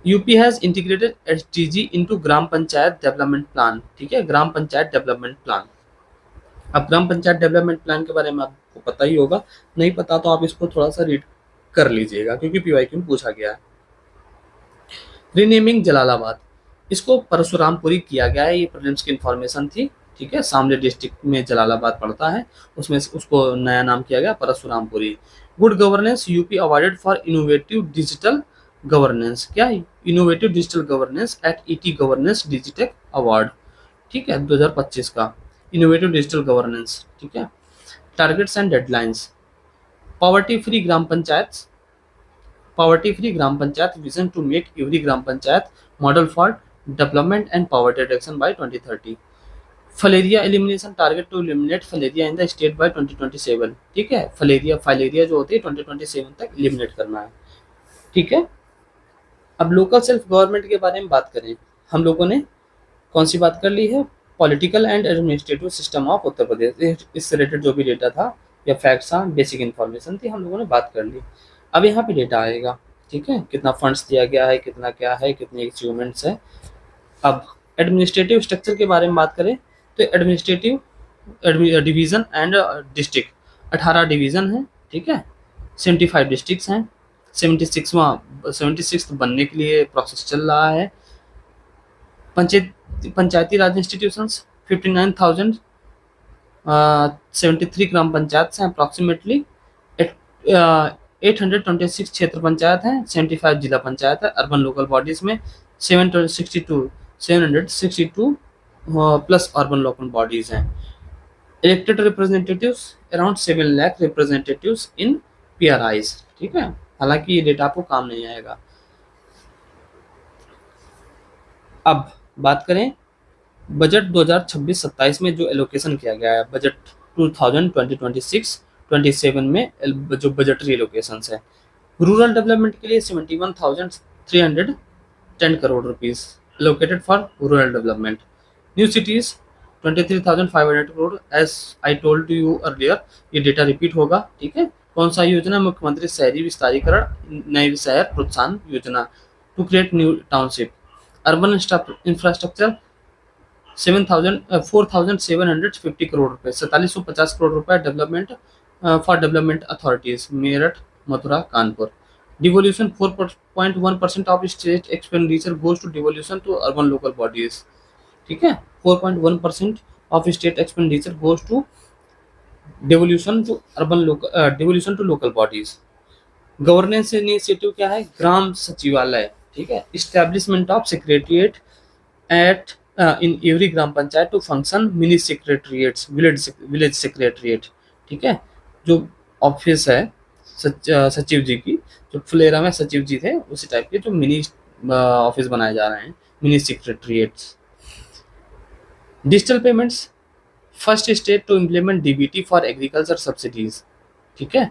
UP has integrated STG into gram panchayat development plan. ठीक है, ग्राम पंचायत डेवलपमेंट प्लान। अब ग्राम पंचायत डेवलपमेंट प्लान के बारे में आपको पता ही होगा, नहीं पता तो आप इसको थोड़ा सा रीड कर लीजिएगा क्योंकि पीवाईक्यू में पूछा गया है। रीनेमिंग जलालाबाद, इसको परशुरामपुरी किया गया है, ये प्रीलिम्स की इन्फॉर्मेशन थी, ठीक है। शामली डिस्ट्रिक्ट में जलालाबाद पड़ता है, उसमें से उसको नया नाम किया गया Parshurampuri. Good governance UP awarded for innovative digital governance, क्या innovative digital governance at ET governance digitech award, ठीक है, 2025 का इनोवेटिव डिजिटल गवर्नेंस, ठीक है। Targets and deadlines, poverty free gram panchayat, poverty free gram panchayat vision to make every gram panchayat model for development and poverty reduction by 2030। Filaria elimination, target to eliminate filaria in the state by 2027, ठीक है। Filaria जो होती है 2027 तक eliminate करना है, ठीक है। अब लोकल सेल्फ गवर्नमेंट के बारे में बात करें, हम लोगों ने कौन सी बात कर ली है, political and administrative system of Uttar Pradesh, इससे रिलेटेड जो भी डेटा था या फैक्ट्स था, बेसिक इन्फॉर्मेशन थी, हम लोगों ने बात कर ली। अब यहाँ पे डेटा आएगा, ठीक है, कितना फंड्स दिया गया है, कितना क्या है, कितने अचीवमेंट्स है। अब एडमिनिस्ट्रेटिव स्ट्रक्चर के बारे में बात करें तो administrative division and district 18 division है, ठीक है। 75 डिस्ट्रिक्ट्स हैं, 76 बनने के लिए प्रोसेस चल रहा है। पंचायती राज इंस्टीट्यूशंस 59,073 ग्राम पंचायत हैं अप्रॉक्सीमेटली, 826 क्षेत्र पंचायत हैं, 75 जिला पंचायत है। अर्बन लोकल बॉडीज में 762 प्लस अर्बन लोकल बॉडीज हैं। Elected representatives around 7 lakh representatives in PRIs, ठीक है। हालांकि ये डेटा आपको काम नहीं आएगा। अब बात करें बजट 2026-27 में जो एलोकेशन किया गया है, बजट 2026-27 में जो बजटरी एलोकेशंस है, रूरल डेवलपमेंट के लिए 71,310 crore rupees allocated for rural development. New cities 23,500 crore, as I told you earlier, ये डेटा रिपीट होगा, ठीक है। कौन सा योजना, मुख्यमंत्री शहरी विस्तारीकरण नई शहर प्रोत्साहन योजना to create new township. Urban infrastructure 4,750 crore रुपए, 4,750 करोड़ रुपए development for development authorities Meerut Mathura Kanpur. Devolution 4.1% of state expenditure goes to devolution to urban local bodies, ठीक है। 4.1% of state expenditure goes to devolution to local bodies. Governance initiative क्या है, ग्राम सचिवालय, ठीक है। Establishment of secretariat at in every gram panchayat to function mini secretariats, village secretariat, ठीक है। जो office है सचिव जी की, जो फुलेरा में सचिव जी थे उसी टाइप के जो मिनी ऑफिस बनाए जा रहे हैं, mini secretariats. Digital payments, first state to implement DBT for agriculture subsidies, ठीक है।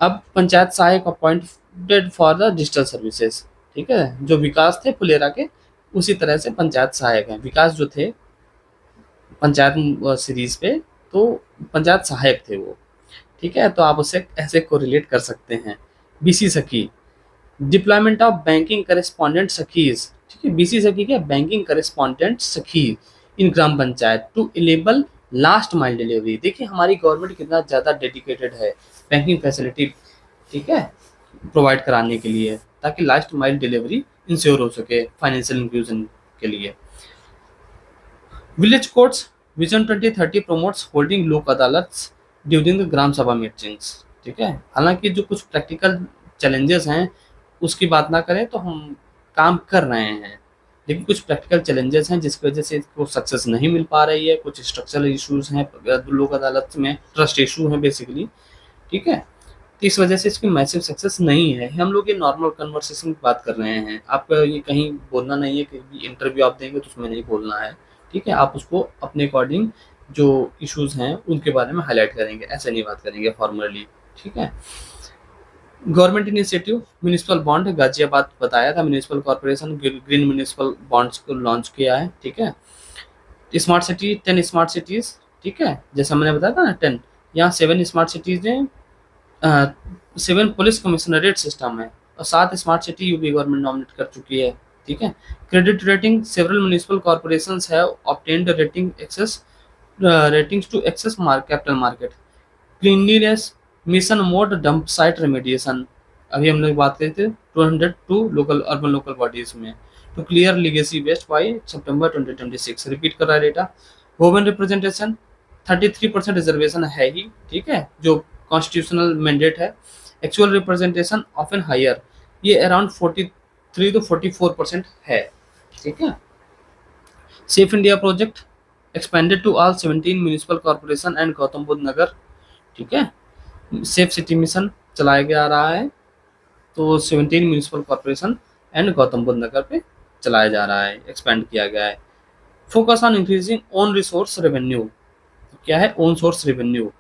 अब panchayat sahayak appointed for the digital services, ठीक है। जो विकास थे फुलेरा के, उसी तरह से पंचायत सहायक हैं। विकास जो थे पंचायत सीरीज पे, तो पंचायत सहायक थे वो, ठीक है। तो आप उसे ऐसे कोरिलेट कर सकते हैं। BC sakhi, deployment of banking correspondent sakhis, ठीक है। बीसी सखी क्या, banking correspondent sakhi in gram panchayat to enable last mile delivery. देखिए हमारी गवर्नमेंट कितना ज़्यादा डेडिकेटेड है बैंकिंग फैसिलिटी, ठीक है, प्रोवाइड कराने के लिए, ताकि लास्ट माइल डिलीवरी इंश्योर हो सके फाइनेंशियल इंक्लूजन के लिए। Village courts vision 2030 promotes holding लोक अदालत्स during the gram sabha meetings, ठीक है। हालांकि जो कुछ प्रैक्टिकल चैलेंजेस हैं उसकी बात ना करें तो हम काम कर रहे हैं, लेकिन कुछ प्रैक्टिकल चैलेंजेस हैं जिसकी वजह से इसको सक्सेस नहीं मिल पा रही है। कुछ स्ट्रक्चरल इश्यूज हैं लोक अदालत में, ट्रस्ट इशू है बेसिकली, ठीक है। तो इस वजह से इसकी मैसिव सक्सेस नहीं है। हम लोग ये नॉर्मल कन्वर्सेशन की बात कर रहे हैं, आपका ये कहीं बोलना नहीं है कि इंटरव्यू आप देंगे तो उसमें नहीं बोलना है, ठीक है। आप उसको अपने अकॉर्डिंग जो इश्यूज हैं उनके बारे में हाईलाइट करेंगे, ऐसे नहीं बात करेंगे फॉर्मली, ठीक है। Government initiative municipal bond, Ghaziabad बताया था, municipal corporation green municipal bonds को लॉन्च किया है, ठीक है। स्मार्ट सिटी 10 स्मार्ट सिटीज, ठीक है, जैसा मैंने बताया था ना 10, यहाँ 7 स्मार्ट सिटीज हैं, 7 पुलिस कमिश्नरेट सिस्टम है और 7 smart city UP government nominate कर चुकी है, ठीक है। Credit rating, several municipal corporations have obtained rating access ratings to access capital market, cleanliness, mission mode, dump site remediation, अभी हम लोग बात करते थे 202 लोकल अर्बन लोकल बॉडीज में, to clear legacy waste by September 2026। Repeat कर रहा है डेटा। वुमेन रिप्रेजेंटेशन 33% रिजर्वेशन है ही, ठीक है, जो कॉन्स्टिट्यूशनल मैंडेट है। एक्चुअल रिप्रेजेंटेशन ऑफन हायर, ये अराउंड 43 to 44% है, ठीक है। Safe India project expanded to all 17 municipal corporation and Gautam Buddh Nagar, ठीक है। सेफ सिटी मिशन चलाया जा रहा है, तो 17 municipal corporation and Gautam Buddh Nagar पे चलाया जा रहा है, एक्सपेंड किया गया है। Focus on increasing own resource revenue, क्या है ओन सोर्स रेवेन्यू,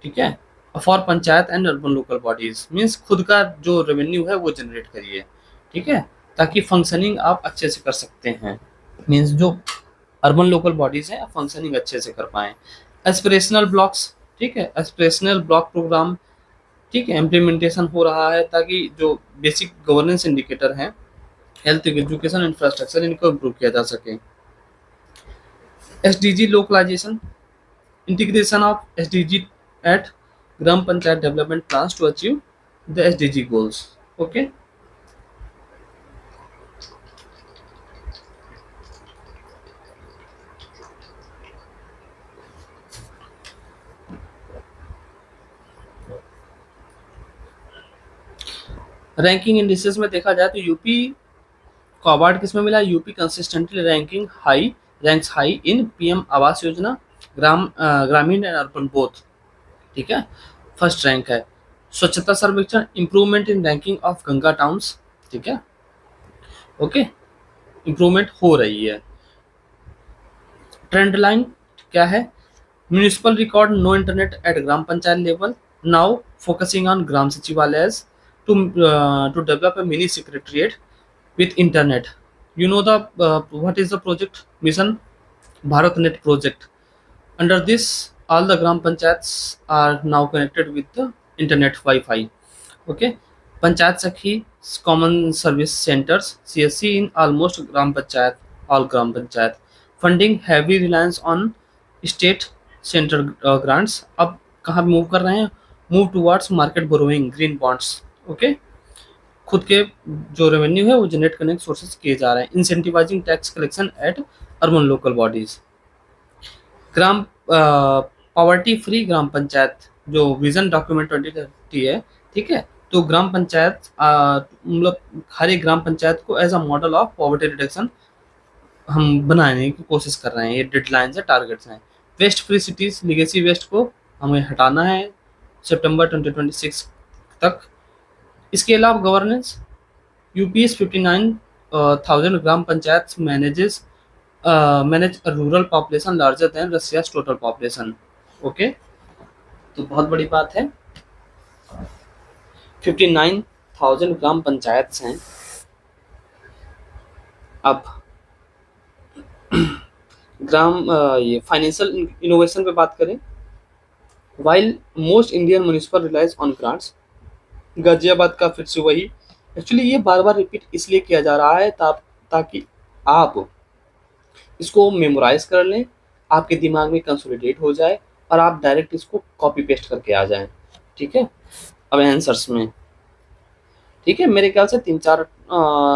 ठीक है, for panchayat and urban local bodies, means खुद का जो रेवेन्यू है वो जनरेट करिए, ठीक है, ताकि फंक्शनिंग आप अच्छे से कर सकते हैं, मीन्स जो अर्बन लोकल बॉडीज हैं फंक्शनिंग अच्छे से कर पाएँ। एस्पिरेशनल ब्लॉक्स, ठीक है, एस्पिरेशनल ब्लॉक प्रोग्राम, ठीक है, इम्प्लीमेंटेशन हो रहा है ताकि जो बेसिक गवर्नेंस इंडिकेटर हैं, हेल्थ, एजुकेशन, इंफ्रास्ट्रक्चर, इनको इम्प्रूव किया जा सके। SDG localisation, integration of SDG at gram panchayat development plans to achieve the SDG goals, okay. Ranking indices में देखा जाए तो यूपी को अवार्ड किसमें मिला, UP consistently ranks high in PM Awas Yojana, ग्रामीण एंड अर्बन बोथ, ठीक है, फर्स्ट रैंक है। स्वच्छता सर्वेक्षण, improvement in ranking of Ganga towns, ठीक है, ओके, इंप्रूवमेंट हो रही है। ट्रेंड लाइन क्या है, municipal record no internet at gram panchayat level, now focusing on gram sachivalayas to develop a mini secretariat with internet. You know the what is the project mission, Bharat Net project. Under this, all the gram panchayats are now connected with the internet Wi-Fi. Okay, Panchayat Sakhi common service centers CSC in almost gram panchayat, all gram panchayat. Funding heavy reliance on state center grants. अब कहाँ move कर रहे हैं, move towards market borrowing, green bonds, okay, खुद के जो revenue है वो जनरेट करने के सोर्सेज किए जा रहे हैं। Incentivising tax collection at urban local bodies. Gram poverty free gram panchayat, जो विजन डॉक्यूमेंट 2030 है, ठीक है, तो ग्राम पंचायत मतलब हर एक ग्राम पंचायत को as a model of poverty reduction हम बनाने की कोशिश कर रहे हैं, ये डेडलाइंस है, टारगेट्स हैं। Waste free cities, legacy waste को हमें हटाना है सितंबर 2026 तक। इसके अलावा governance, UP's 59,000 gram panchayat manage rural population larger than Russia's total population, okay, तो बहुत बड़ी बात है। 59,000 ग्राम पंचायत हैं। अब ये फाइनेंशियल इनोवेशन पे बात करें, while most Indian municipal relies on grants, Ghaziabad का फिर से वही, एक्चुअली ये बार बार रिपीट इसलिए किया जा रहा है ताकि आप इसको मेमोराइज कर लें, आपके दिमाग में कंसोलिडेट हो जाए और आप डायरेक्ट इसको कॉपी पेस्ट करके आ जाएं, ठीक है। अब आंसर्स में, ठीक है, मेरे ख्याल से 3-4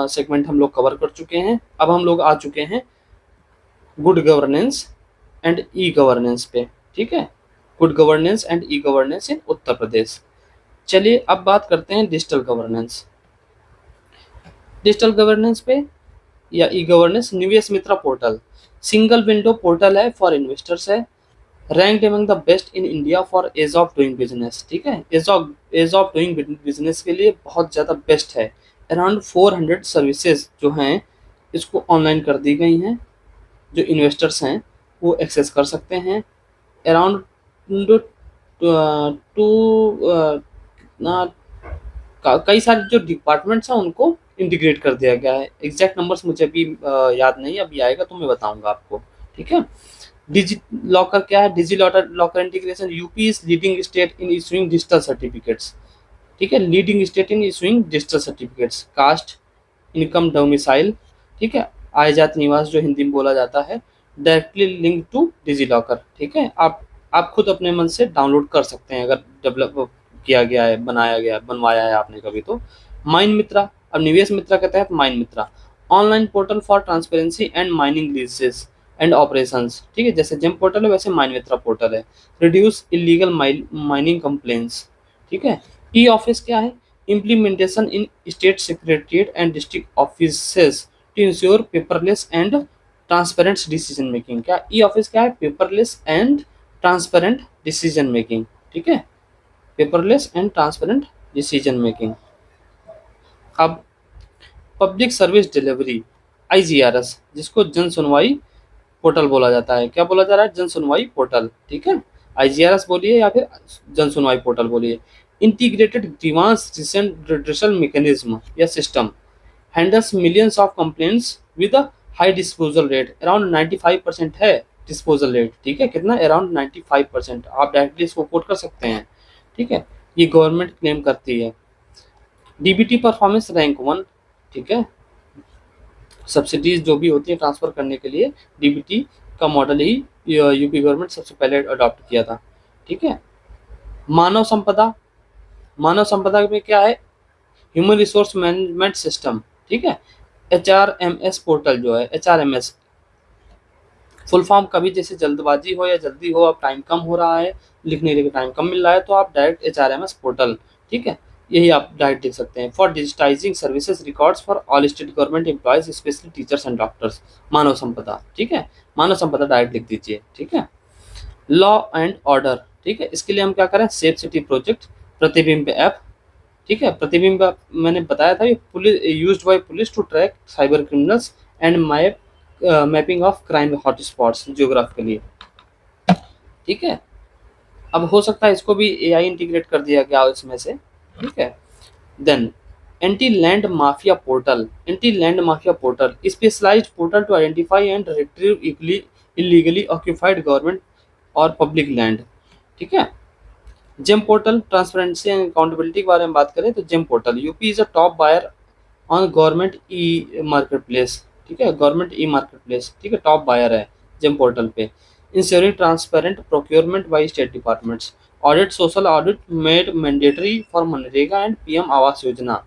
सेगमेंट हम लोग कवर कर चुके हैं। अब हम लोग आ चुके हैं good governance and e governance पे, ठीक है, good governance and e governance in Uttar Pradesh. चलिए अब बात करते हैं डिजिटल गवर्नेंस। डिजिटल गवर्नेंस पे या e governance, Nivesh Mitra portal single window portal है फॉर इन्वेस्टर्स है, ranked among the best in India for ease of doing business, ठीक है, एज ऑफ डूइंग बिजनेस के लिए बहुत ज़्यादा बेस्ट है। अराउंड 400 सर्विसेज जो हैं इसको ऑनलाइन कर दी गई हैं, जो इन्वेस्टर्स हैं वो एक्सेस कर सकते हैं। अराउंड कई सारे जो डिपार्टमेंट्स हैं उनको इंटीग्रेट कर दिया गया है। एग्जैक्ट नंबर्स मुझे अभी याद नहीं, अभी आएगा तो मैं बताऊंगा आपको, ठीक है। डिजी लॉकर क्या है, DigiLocker integration, UP is leading state in issuing digital certificates, ठीक है, leading state in issuing digital certificates. Caste, income, domicile, ठीक है, आय जात निवास जो हिंदी में बोला जाता है, डायरेक्टली लिंक टू डिजीलॉकर। ठीक है, आप खुद अपने मन से डाउनलोड कर सकते हैं अगर डेवलप किया गया है, बनाया गया है, बनवाया है आपने कभी तो। माइन मित्रा, अब निवेश मित्रा के तहत mine Mitra, online portal for transparency and mining leases and operations. ठीक है, जैसे जेम पोर्टल है वैसे माइन मित्रा पोर्टल है। Reduce illegal mining complaints. ठीक है, ई ऑफिस क्या है? Implementation in state secretariat and district offices to ensure paperless and transparent decision making. क्या ई ऑफिस क्या है? Paperless and transparent decision making. ठीक है, paperless and transparent decision making. अब पब्लिक सर्विस डिलीवरी, आईजीआरएस, जिसको जन सुनवाई पोर्टल बोला जाता है। क्या बोला जा रहा है? जन सुनवाई पोर्टल। ठीक है, आईजीआरएस बोलिए या फिर जन सुनवाई पोर्टल बोलिए। इंटीग्रेटेड ग्रीवांस रिड्रेसल मैकेनिज्म या system handles millions of complaints with a high disposal rate. Around 95% है डिस्पोजल रेट। ठीक है, कितना? अराउंड 95%। आप डायरेक्टली इसको कोट कर सकते हैं। ठीक है, ये गवर्नमेंट क्लेम करती है। DBT performance rank 1। ठीक है, सब्सिडीज जो भी होती है ट्रांसफर करने के लिए डीबीटी का मॉडल ही यूपी गवर्नमेंट सबसे पहले अडॉप्ट किया था। ठीक है, मानव संपदा, मानव संपदा में क्या है? Human resource management system. ठीक है, एचआरएमएस पोर्टल जो है, एचआरएमएस फुल फॉर्म, कभी जैसे जल्दबाजी हो या जल्दी हो, अब टाइम कम हो रहा है, लिखने के लिए टाइम कम मिल रहा है, तो आप डायरेक्ट एचआरएमएस पोर्टल, ठीक है, यही आप डायरेक्ट लिख सकते हैं। For digitising services records for all state government employees specially teachers and doctors. Manav Sampada. ठीक है, मानव संपदा डायरेक्ट लिख दीजिए। ठीक है, लॉ एंड ऑर्डर। ठीक है, इसके लिए हम क्या करें? Safe city project, Pratibimb app. ठीक है, प्रतिबिंब मैंने बताया था, ये police used by police to track cyber criminals and mapping of crime hotspots geographically. ठीक है, अब हो सकता है इसको भी एआई इंटीग्रेट कर दिया गया हो इसमें से। ठीक है, then anti land mafia portal, anti land mafia portal specialised portal to identify and retrieve illegally occupied government और पब्लिक लैंड। ठीक है, GeM portal transparency and accountability के बारे में बात करें तो GeM portal UP is a top buyer on government e market place. ठीक है, गवर्नमेंट ई मार्केट प्लेस, ठीक है, टॉप बायर है जेम पोर्टल पे। Ensuring transparent procurement by state departments. Audit social audit made mandatory for MNREGA and PM Awas योजना।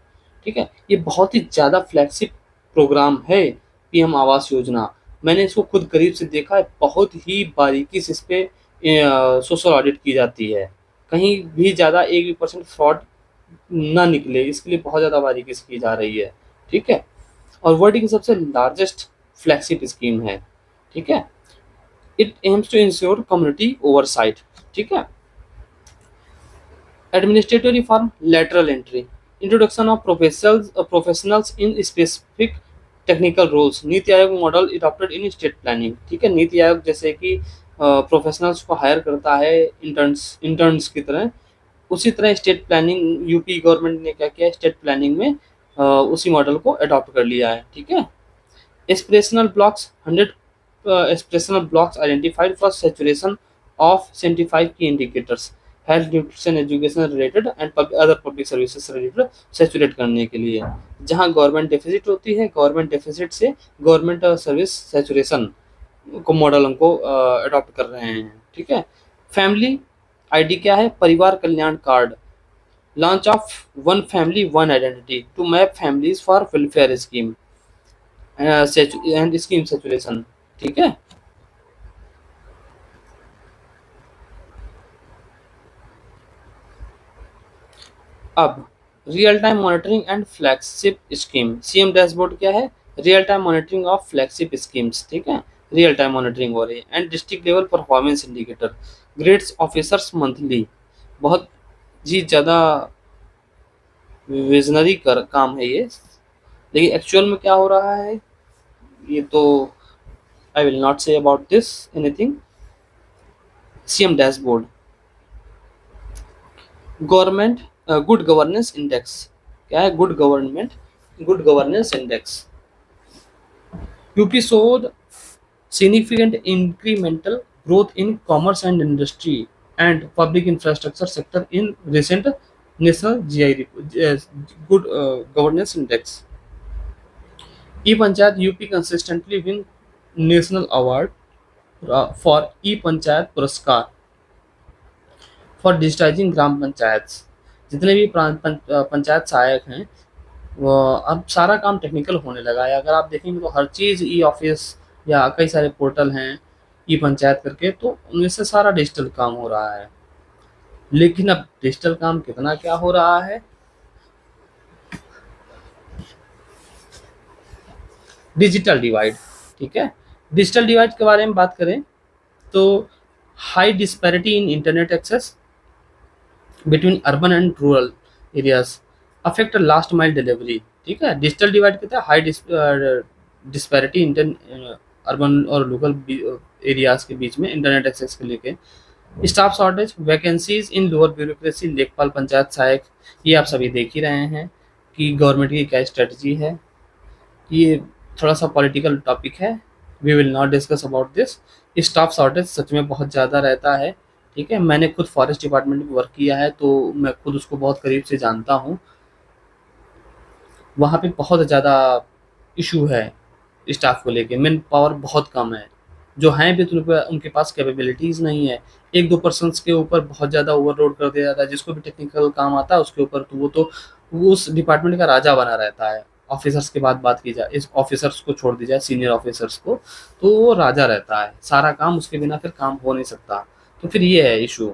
ठीक है, ये बहुत ही ज़्यादा फ्लैगशिप प्रोग्राम है पीएम आवास योजना। मैंने इसको खुद करीब से देखा है, बहुत ही बारीकी से इस पे सोशल ऑडिट की जाती है। कहीं भी ज़्यादा 1% फ्रॉड ना निकले, इसके लिए बहुत ज़्यादा बारीकी से की जा रही है। ठीक है, और वर्ल्ड की सबसे लार्जेस्ट फ्लैगशिप स्कीम है। ठीक है, it aims to ensure community oversight. ठीक है, administrative reform, lateral entry, introduction of professionals in specific technical roles. NITI Aayog model adopted in state planning. ठीक है, नीति आयोग जैसे कि प्रोफेशनल्स को हायर करता है इंटर्न्स की तरह, उसी तरह स्टेट प्लानिंग यूपी गवर्नमेंट ने क्या किया, स्टेट प्लानिंग में उसी मॉडल को अडॉप्ट कर लिया है। ठीक है, expressional blocks, 100 expressional blocks identified for saturation of 75 की indicators, health nutrition education related and other public services related saturate करने के लिए। जहां गवर्नमेंट डेफिसिट होती है, गवर्नमेंट डेफिसिट से गवर्नमेंट सर्विस सैचुरेशन को मॉडल हमको अडॉप्ट कर रहे हैं। ठीक है, फैमिली आईडी क्या है? Parivar Kalyan card, launch of one family one identity to map families for welfare scheme and scheme saturation. ठीक है, अब real time monitoring and flagship scheme, CM dashboard क्या है? Real time monitoring of flagship schemes. ठीक है, real time monitoring हो रही है। And district level performance indicator, grades officers monthly. बहुत जी ज़्यादा विजनरी कर काम है ये, लेकिन एक्चुअल में क्या हो रहा है ये तो I will not say about this anything. CM dashboard, government good governance index, क्या है? Good governance index. UP showed significant incremental growth in commerce and industry and public infrastructure sector in recent national GI report, good governance index। E panchayat UP consistently win national award for e panchayat Puraskar for digitising ग्राम पंचायत। जितने भी पंचायत सहायक हैं वो अब सारा काम technical होने लगा है। अगर आप देखेंगे तो हर चीज़ ई ऑफिस या कई सारे पोर्टल हैं ई पंचायत करके, तो उनमें से सारा डिजिटल काम हो रहा है। लेकिन अब डिजिटल काम कितना क्या हो रहा है, डिजिटल डिवाइड। ठीक है, डिजिटल डिवाइड के बारे में बात करें तो high disparity in internet access between urban and rural areas affect last mile delivery. ठीक है, डिजिटल डिवाइड कहते हैं हाई डिस्पैरिटी इंटर अर्बन और लोकल एरियाज के बीच में इंटरनेट एक्सेस के लेके। Staff shortage, vacancies in lower bureaucracy, लेखपाल पंचायत सहायक, ये आप सभी देख ही रहे हैं कि गवर्नमेंट की क्या स्ट्रेटजी है। ये थोड़ा सा पॉलिटिकल टॉपिक है, we will not discuss about this. Staff shortage सच में बहुत ज़्यादा रहता है। ठीक है, मैंने खुद फॉरेस्ट डिपार्टमेंट में वर्क किया है तो मैं खुद उसको बहुत करीब से जानता हूँ। वहाँ पे बहुत ज़्यादा इशू है स्टाफ को लेके, मैन पावर बहुत कम है। जो हैं भी तो उनके पास कैपेबिलिटीज़ नहीं है। एक दो पर्सन्स के ऊपर बहुत ज़्यादा ओवरलोड कर दिया जाता है। जिसको भी टेक्निकल काम आता है उसके ऊपर तो वो उस डिपार्टमेंट का राजा बना रहता है। ऑफिसर्स के बाद बात की जाए, इस ऑफिसर्स को छोड़ दी जाए, सीनियर ऑफिसर्स को, तो वो राजा रहता है। सारा काम उसके बिना फिर काम हो नहीं सकता। तो फिर ये है इशू।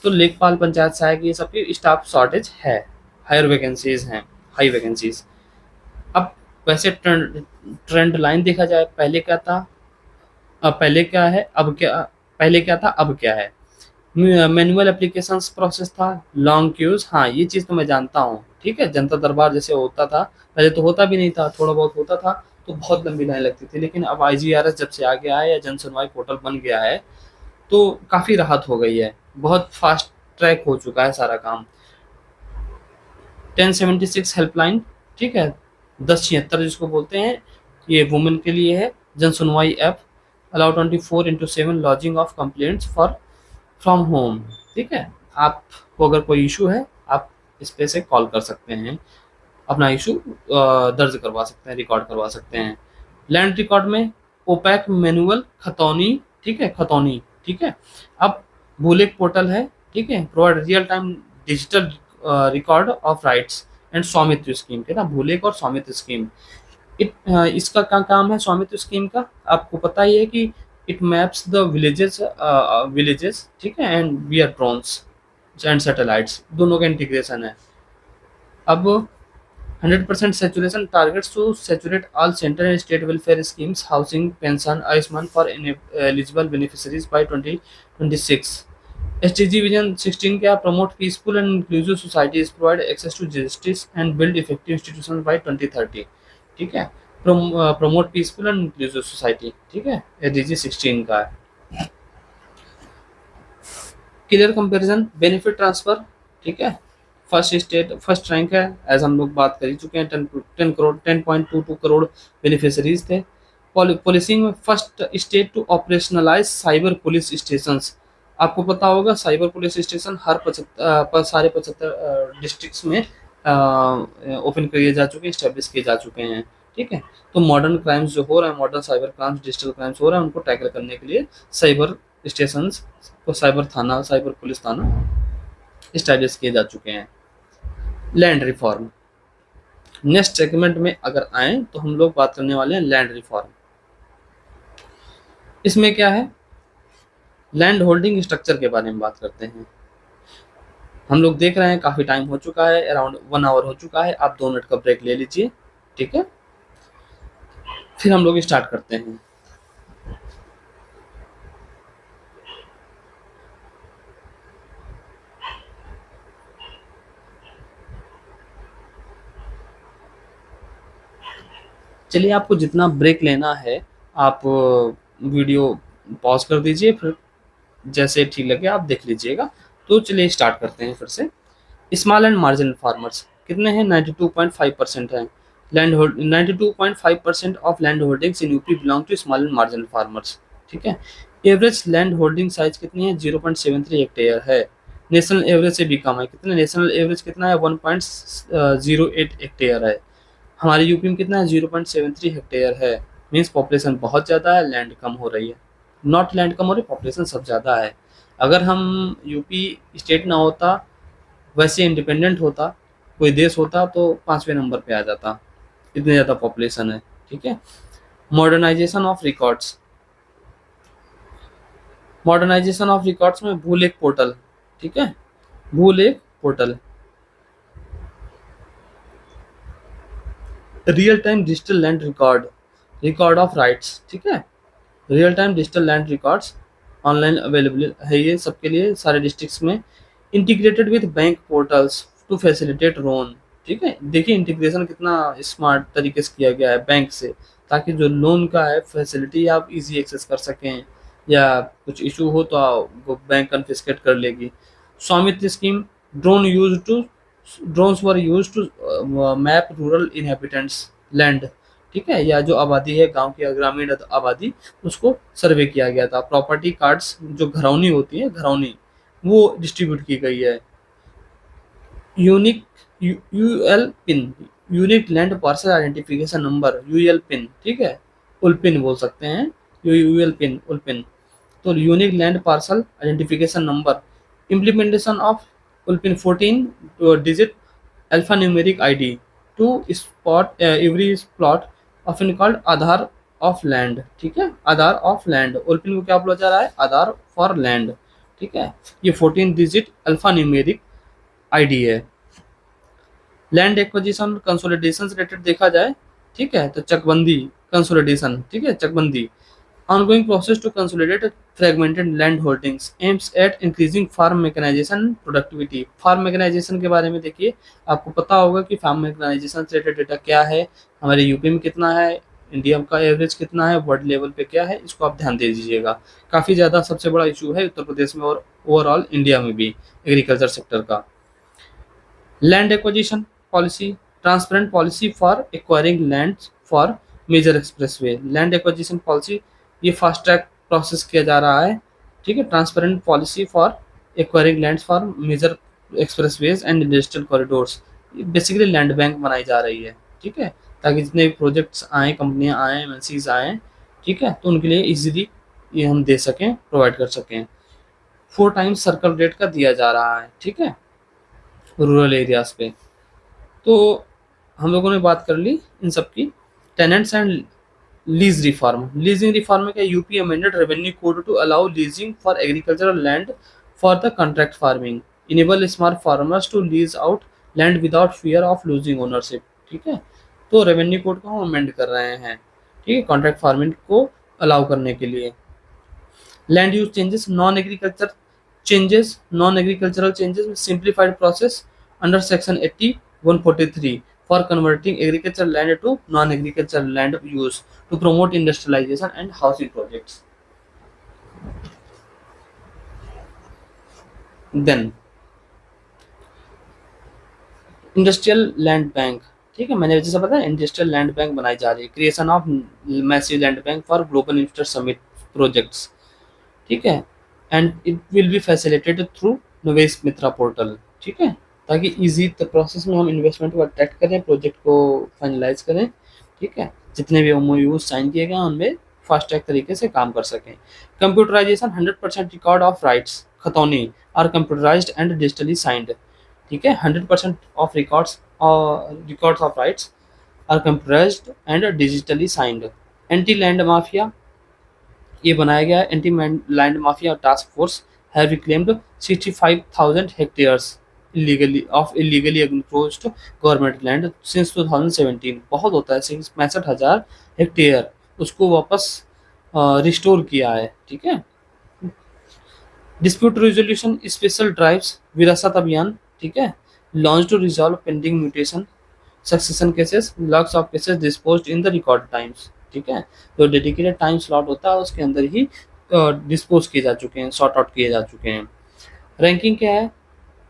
तो लेखपाल पंचायत सहायक ये सबकी स्टाफ शॉर्टेज है, हायर वैकेंसीज हैं, हाई वैकेंसीज। अब वैसे ट्रेंड ट्रेंड लाइन देखा जाए, पहले क्या था, अब पहले क्या है, अब क्या, पहले क्या था अब क्या है। मैनुअल एप्लीकेशंस प्रोसेस था, लॉन्ग क्यूज, हाँ ये चीज़ तो मैं जानता हूँ। ठीक है, जनता दरबार जैसे होता था, पहले तो होता भी नहीं था, थोड़ा बहुत होता था तो बहुत लंबी लाइन लगती थी। लेकिन अब IGRS जब से आ गया है या जन सुनवाई पोर्टल बन गया है तो काफ़ी राहत हो गई है, बहुत फास्ट ट्रैक हो चुका है सारा काम। 1076 हेल्पलाइन, ठीक है, 1076 जिसको बोलते हैं, ये वुमेन के लिए है। जन सुनवाई app allow 24/7 lodging of complaints for from home. ठीक है, आपको अगर कोई इशू है आप इस पे से कॉल कर सकते हैं, अपना इशू दर्ज करवा सकते हैं, रिकॉर्ड करवा सकते हैं। लैंड रिकॉर्ड में ओपैक मैनुअल खतौनी, ठीक है, खतौनी, ठीक है। अब भूलेख पोर्टल है, ठीक है, provide real time digital record of rights and स्वामित्व स्कीम के ना, भूलेख और स्वामित्व स्कीम। इसका क्या काम है स्वामित्व स्कीम का, आपको पता ही है कि इट मैप्स द विलेजेस, ठीक है, and we are drones and satellites, दोनों का इंटीग्रेशन है। अब 100% saturation targets to saturate all central and state welfare schemes, housing, pension, Ayushman for eligible beneficiaries by 2026. SDG Vision 16 क्या, promote peaceful and inclusive societies, provide access to justice and build effective institutions by 2030। ठीक है, promote peaceful and inclusive society, ठीक है, SDG 16 का है। Clear comparison, benefit transfer, ठीक है, first rank है, एज हम लोग बात कर ही चुके हैं। 10.22 करोड़ बेनिफिशरीज थे। पुलिसिंग में first state to operationalise cyber police station. आपको पता होगा साइबर पुलिस स्टेशन हर सारे 75 डिस्ट्रिक्ट्स में ओपन किए जा चुके हैं, स्टैब्लिश किए जा चुके हैं। ठीक है, तो मॉडर्न क्राइम्स जो हो रहे हैं, modern cyber crimes, digital crimes हो रहे हैं, उनको टैकल करने के लिए साइबर स्टेशन को साइबर थाना, साइबर पुलिस थाना स्टैब्लिश किए जा चुके हैं। लैंड रिफॉर्म, नेक्स्ट सेगमेंट में अगर आए तो हम लोग बात करने वाले हैं लैंड रिफॉर्म। इसमें क्या है, लैंड होल्डिंग स्ट्रक्चर के बारे में बात करते हैं। हम लोग देख रहे हैं काफ़ी टाइम हो चुका है, अराउंड 1 आवर हो चुका है, आप 2 मिनट का ब्रेक ले लीजिए। ठीक है, फिर हम लोग स्टार्ट करते हैं। चलिए, आपको जितना ब्रेक लेना है आप वीडियो पॉज कर दीजिए, फिर जैसे ठीक लगे आप देख लीजिएगा। तो चलिए स्टार्ट करते हैं फिर से। स्मॉल एंड मार्जिनल फार्मर्स कितने हैं, 92.5% हैं। Land hold 92.5% of land holdings in UP belong to small and marginal farmers. ठीक है, एवरेज लैंड होल्डिंग साइज कितनी है, 0.73 हेक्टेयर है। नेशनल एवरेज से भी कम है, कितने, नेशनल एवरेज कितना है, 1.08 हेक्टेयर है। हमारे यूपी में कितना है, 0.73 हेक्टेयर है। मीन्स पॉपुलेशन बहुत ज़्यादा है, लैंड कम हो रही है। नॉट लैंड कम हो रही, पॉपुलेशन सब ज़्यादा है। अगर हम यूपी स्टेट ना होता, वैसे इंडिपेंडेंट होता, कोई देश होता, तो 5वें नंबर पे आ जाता, इतनी ज़्यादा पॉपुलेशन है। ठीक है। Modernisation of records, modernisation of records में भूलेख पोर्टल, ठीक है, Bhulekh portal, real time digital land record, record of rights, ठीक है, real time digital land records online available है ये सबके लिए सारे डिस्ट्रिक्ट्स में। Integrated with bank portals to facilitate loan, ठीक है, देखिए इंटीग्रेशन कितना स्मार्ट तरीके से किया गया है बैंक से, ताकि जो लोन का है फैसिलिटी आप इजी एक्सेस कर सकें, या कुछ इशू हो तो वो बैंक कन्फिस्केट कर लेगी। Swamitva scheme, drone use to drones were use to map rural inhabitants land, ठीक है, या जो आबादी है गांव की ग्रामीण आबादी, उसको सर्वे किया गया था। प्रॉपर्टी कार्ड्स, जो घरौनी होती है, घरौनी, वो डिस्ट्रीब्यूट की गई है। Unique UL PIN, unique land parcel identification number, UL PIN, ठीक है, उलपिन बोल सकते हैं, यूएल पिन, उलपिन। तो unique land parcel identification number, implementation of ULPIN 14 डिजिट alphanumeric ID to spot every plot, often called Aadhaar of land, ठीक है, आधार of land, ULPIN को क्या बोला जा रहा है, आधार फॉर लैंड, ठीक है। ये 14 डिजिट अल्फा न्यूमेरिक आईडी है। लैंड एक्विजिशन कंसोलिडेशन से रिलेटेड देखा जाए, ठीक है, तो चकबंदी, कंसोलिडेशन, ठीक है, चकबंदी, ongoing process to consolidate fragmented land holdings aims at increasing farm mechanization productivity। Farm mechanisation के बारे में देखिए, आपको पता होगा कि फार्म मैकेनाइजेशन से रिलेटेड डेटा क्या है, हमारे यूपी में कितना है, इंडिया का एवरेज कितना है, वर्ल्ड लेवल पे क्या है, इसको आप ध्यान दे दीजिएगा। काफ़ी ज़्यादा सबसे बड़ा इशू है उत्तर प्रदेश में और ओवरऑल इंडिया में भी एग्रीकल्चर सेक्टर का। Land acquisition policy, transparent policy for acquiring land for major expressway. Land acquisition policy, ये फास्ट ट्रैक प्रोसेस किया जा रहा है, ठीक है, transparent policy for acquiring land for major expressways and industrial corridors. Basically land bank बनाई जा रही है, ठीक है, ताकि जितने भी प्रोजेक्ट्स आएँ, कंपनियाँ आएँ, एमएनसीज आएँ, ठीक है, तो उनके लिए इजीली ये हम दे सकें, प्रोवाइड कर सकें। 4 टाइम्स सर्कल रेट का दिया जा रहा है, ठीक है, रूरल एरियाज पे। तो हम लोगों ने बात कर ली इन सब की। Tenants and lease reform, leasing reform में क्या, UP amended revenue code to allow leasing for agricultural land for the contract farming, enable small farmers to lease out land without fear of losing ownership, ठीक है। तो revenue code को हम amend कर रहे हैं, ठीक है, कॉन्ट्रैक्ट फार्मिंग को अलाउ करने के लिए। Land use changes, non agriculture changes, non-agricultural changes with simplified process under section 80 143 for converting agricultural land to non-agricultural land use to promote industrialization and housing projects। then industrial land bank, ठीक है, मैंने जैसे पता है industrial land bank बनाई जा रही है, creation of massive land bank for global investor summit projects, ठीक है, and it will be facilitated through निवेश मित्रा पोर्टल, ठीक है, ताकि इजी प्रोसेस में हम इन्वेस्टमेंट को अट्रैक्ट करें, प्रोजेक्ट को फाइनलाइज करें, ठीक है, जितने भी एमओयू साइन किए गए हैं उनमें फास्ट ट्रैक तरीके से काम कर सकें। कंप्यूटराइजेशन, 100% रिकॉर्ड ऑफ राइट्स खतौनी are computerised and digitally signed, ठीक है, 100% of records of rights are computerised and digitally signed. Anti land mafia, ये बनाया गया है, anti land mafia task force have reclaimed 65,000 hectares illegally encroached government land since 2017। बहुत होता है, 65,000 हेक्टेयर उसको वापस रिस्टोर किया है, ठीक है। डिस्प्यूट रिजोल्यूशन स्पेशल ड्राइव्स, विरासत अभियान, ठीक है, launch to resolve pending mutation succession cases, lots of cases disposed in the record times, ठीक है, जो डेडिकेटेड टाइम स्लॉट होता है उसके अंदर ही डिस्पोज किए जा चुके हैं, सॉर्ट आउट किए जा चुके हैं। रैंकिंग क्या है,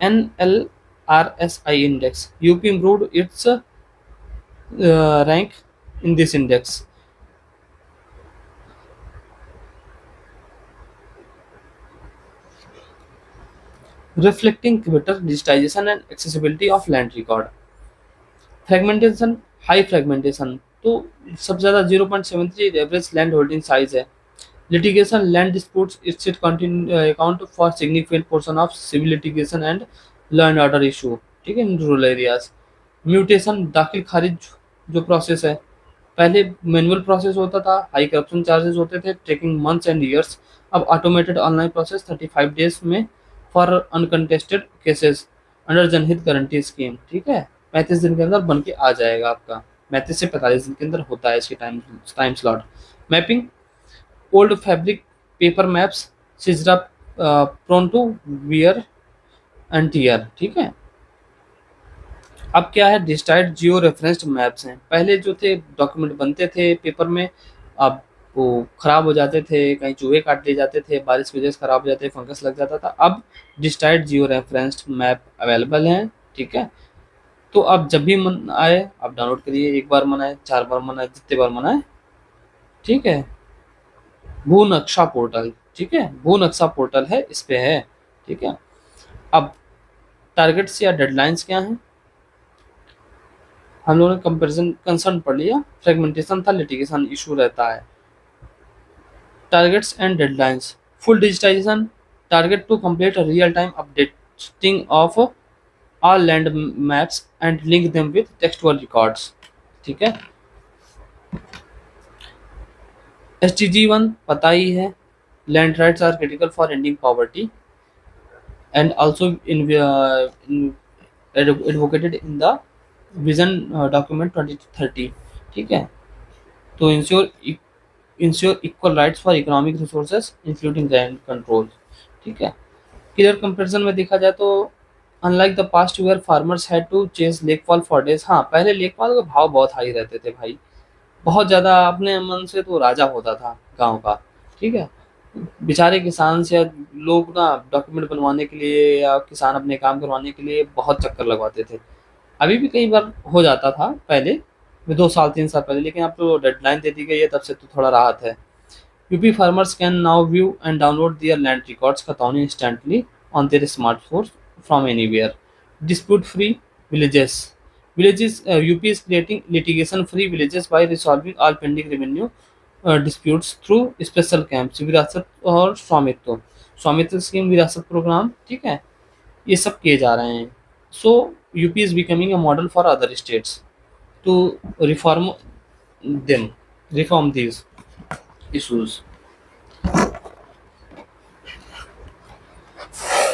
NLRSI index, UP improved its rank in this index. Reflecting better digitisation and accessibility of land record. Fragmentation, high fragmentation, तो सबसे ज़्यादा 0.73 एवरेज लैंड होल्डिंग साइज है। Litigation land disputes it account for significant portion of civil litigation and law and order issue, ठीक है, in rural areas. Mutation दाखिल खारिज जो process है, पहले मैनुअल प्रोसेस होता था, हाई करप्शन चार्जेस होते थे, टेकिंग मंथ्स एंड ईयर्स। अब ऑटोमेटेड ऑनलाइन प्रोसेस 35 डेज में फॉर अनकंटेस्टेड केसेस अंडर जनहित गारंटी स्कीम, ठीक है, 35 दिन के अंदर बन के आ जाएगा आपका, 35 से 45 दिन के अंदर होता है इसकी time slot. Mapping old fabric paper maps सिजरा prone to wear and tear, ठीक है। अब क्या है, डिजिटाइड जियो रेफरेंस्ड मैप्स हैं। पहले जो थे डॉक्यूमेंट बनते थे पेपर में, अब वो खराब हो जाते थे, कहीं चूहे काट लिए जाते थे, बारिश की वजह से खराब हो जाते, फंगस लग जाता था। अब डिजिटाइड जियो रेफरेंस्ड मैप अवेलेबल हैं, ठीक है। तो अब जब भी मन आए आप डाउनलोड करिए, एक बार मन आए, 4 बार मन आए, जितने बार मन आए, ठीक है। भू नक्शा पोर्टल, ठीक है, भू नक्शा पोर्टल है, इस पे है, ठीक है। अब टारगेट्स या डेडलाइंस क्या हैं, हम लोगों ने कंपैरिजन कंसर्न पढ़ लिया, फ्रेगमेंटेशन था, लिटिगेशन इशू रहता है। Targets and deadlines, full digitisation, target to complete real time updating of all land maps and link them with textual records, ठीक है। SDG 1 पता ही है, land rights are critical for ending poverty and also in advocated in the vision document 2030, ठीक है। तो ensure equal rights for economic resources including land control, ठीक है। क्लियर कंपैरिजन में देखा जाए तो unlike the past where farmers had to chase lekhpal for days, हाँ पहले लेकफॉल के भाव बहुत हाई रहते थे भाई, बहुत ज़्यादा, अपने मन से तो राजा होता था गांव का, ठीक है। बेचारे किसान से लोग ना डॉक्यूमेंट बनवाने के लिए या किसान अपने काम करवाने के लिए बहुत चक्कर लगवाते थे। अभी भी कई बार हो जाता था पहले, 2 साल 3 साल पहले, लेकिन अब तो डेडलाइन दे दी गई है, तब से तो थोड़ा राहत है। UP farmers can now view and download their land records khatauni instantly on their smartphone from anywhere. Dispute free villages, UP is creating litigation free villages by resolving all pending revenue disputes through special camps, विरासत और स्वामित्व scheme, विरासत programme, ठीक है, ये सब किए जा रहे हैं। So UP is becoming a model for other states to reform them reform these issues.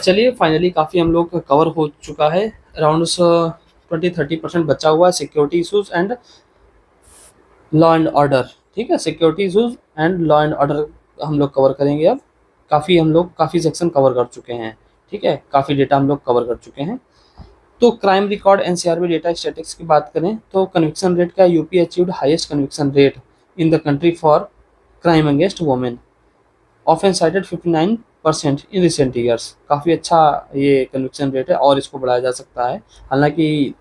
चलिए फाइनली काफ़ी हम लोग कवर हो चुका है, अराउंड 20-30% बचा हुआ है, security issues and law and order, ठीक है, security issues and law and order हम लोग कवर करेंगे अब। काफ़ी हम लोग काफ़ी सेक्शन कवर कर चुके हैं, ठीक है, काफ़ी डेटा हम लोग कवर कर चुके हैं। तो crime record NCRB data statics की बात करें तो कन्विक्शन रेट का, UP achieved highest conviction rate in the country for crime against women, often cited 59% in recent years. काफ़ी अच्छा ये कन्विक्शन रेट है और इसको बढ़ाया जा सकता है। हालांकि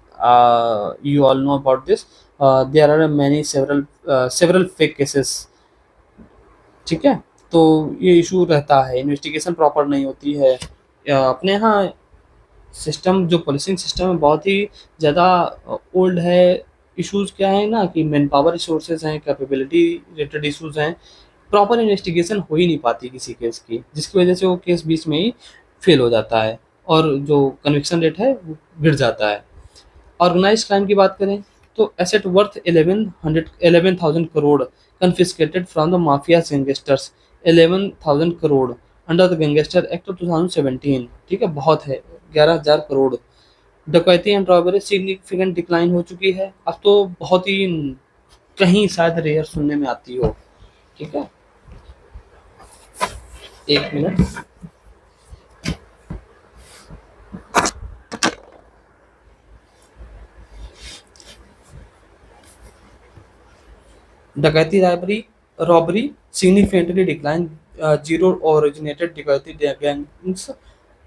you all know about this, there are many several fake cases, ठीक है। तो ये इशू रहता है, इन्वेस्टिगेशन प्रॉपर नहीं होती है। अपने यहाँ सिस्टम जो पुलिसिंग सिस्टम है बहुत ही ज़्यादा ओल्ड है। इश्यूज क्या है ना कि मैन पावर रिसोर्सेज हैं, कैपेबिलिटी रिलेटेड इश्यूज हैं, प्रॉपर इन्वेस्टिगेशन हो ही नहीं पाती किसी केस की, जिसकी वजह से वो केस बीच में ही फेल हो जाता है और जो कन्विक्शन रेट है वो गिर जाता है। ऑर्गेनाइज क्राइम की बात करें तो asset worth 11,000 crore confiscated from the mafia gangsters, 11,000 crore under the gangster act 2017, ठीक है, बहुत है, 11,000 करोड़। डकैती एंड रॉबरी सिग्निफिकेंट डिक्लाइन हो चुकी है, अब तो बहुत ही कहीं शायद रेयर सुनने में आती हो, ठीक है। एक मिनट, डकैती robbery significantly declined, zero originated डकैती gangs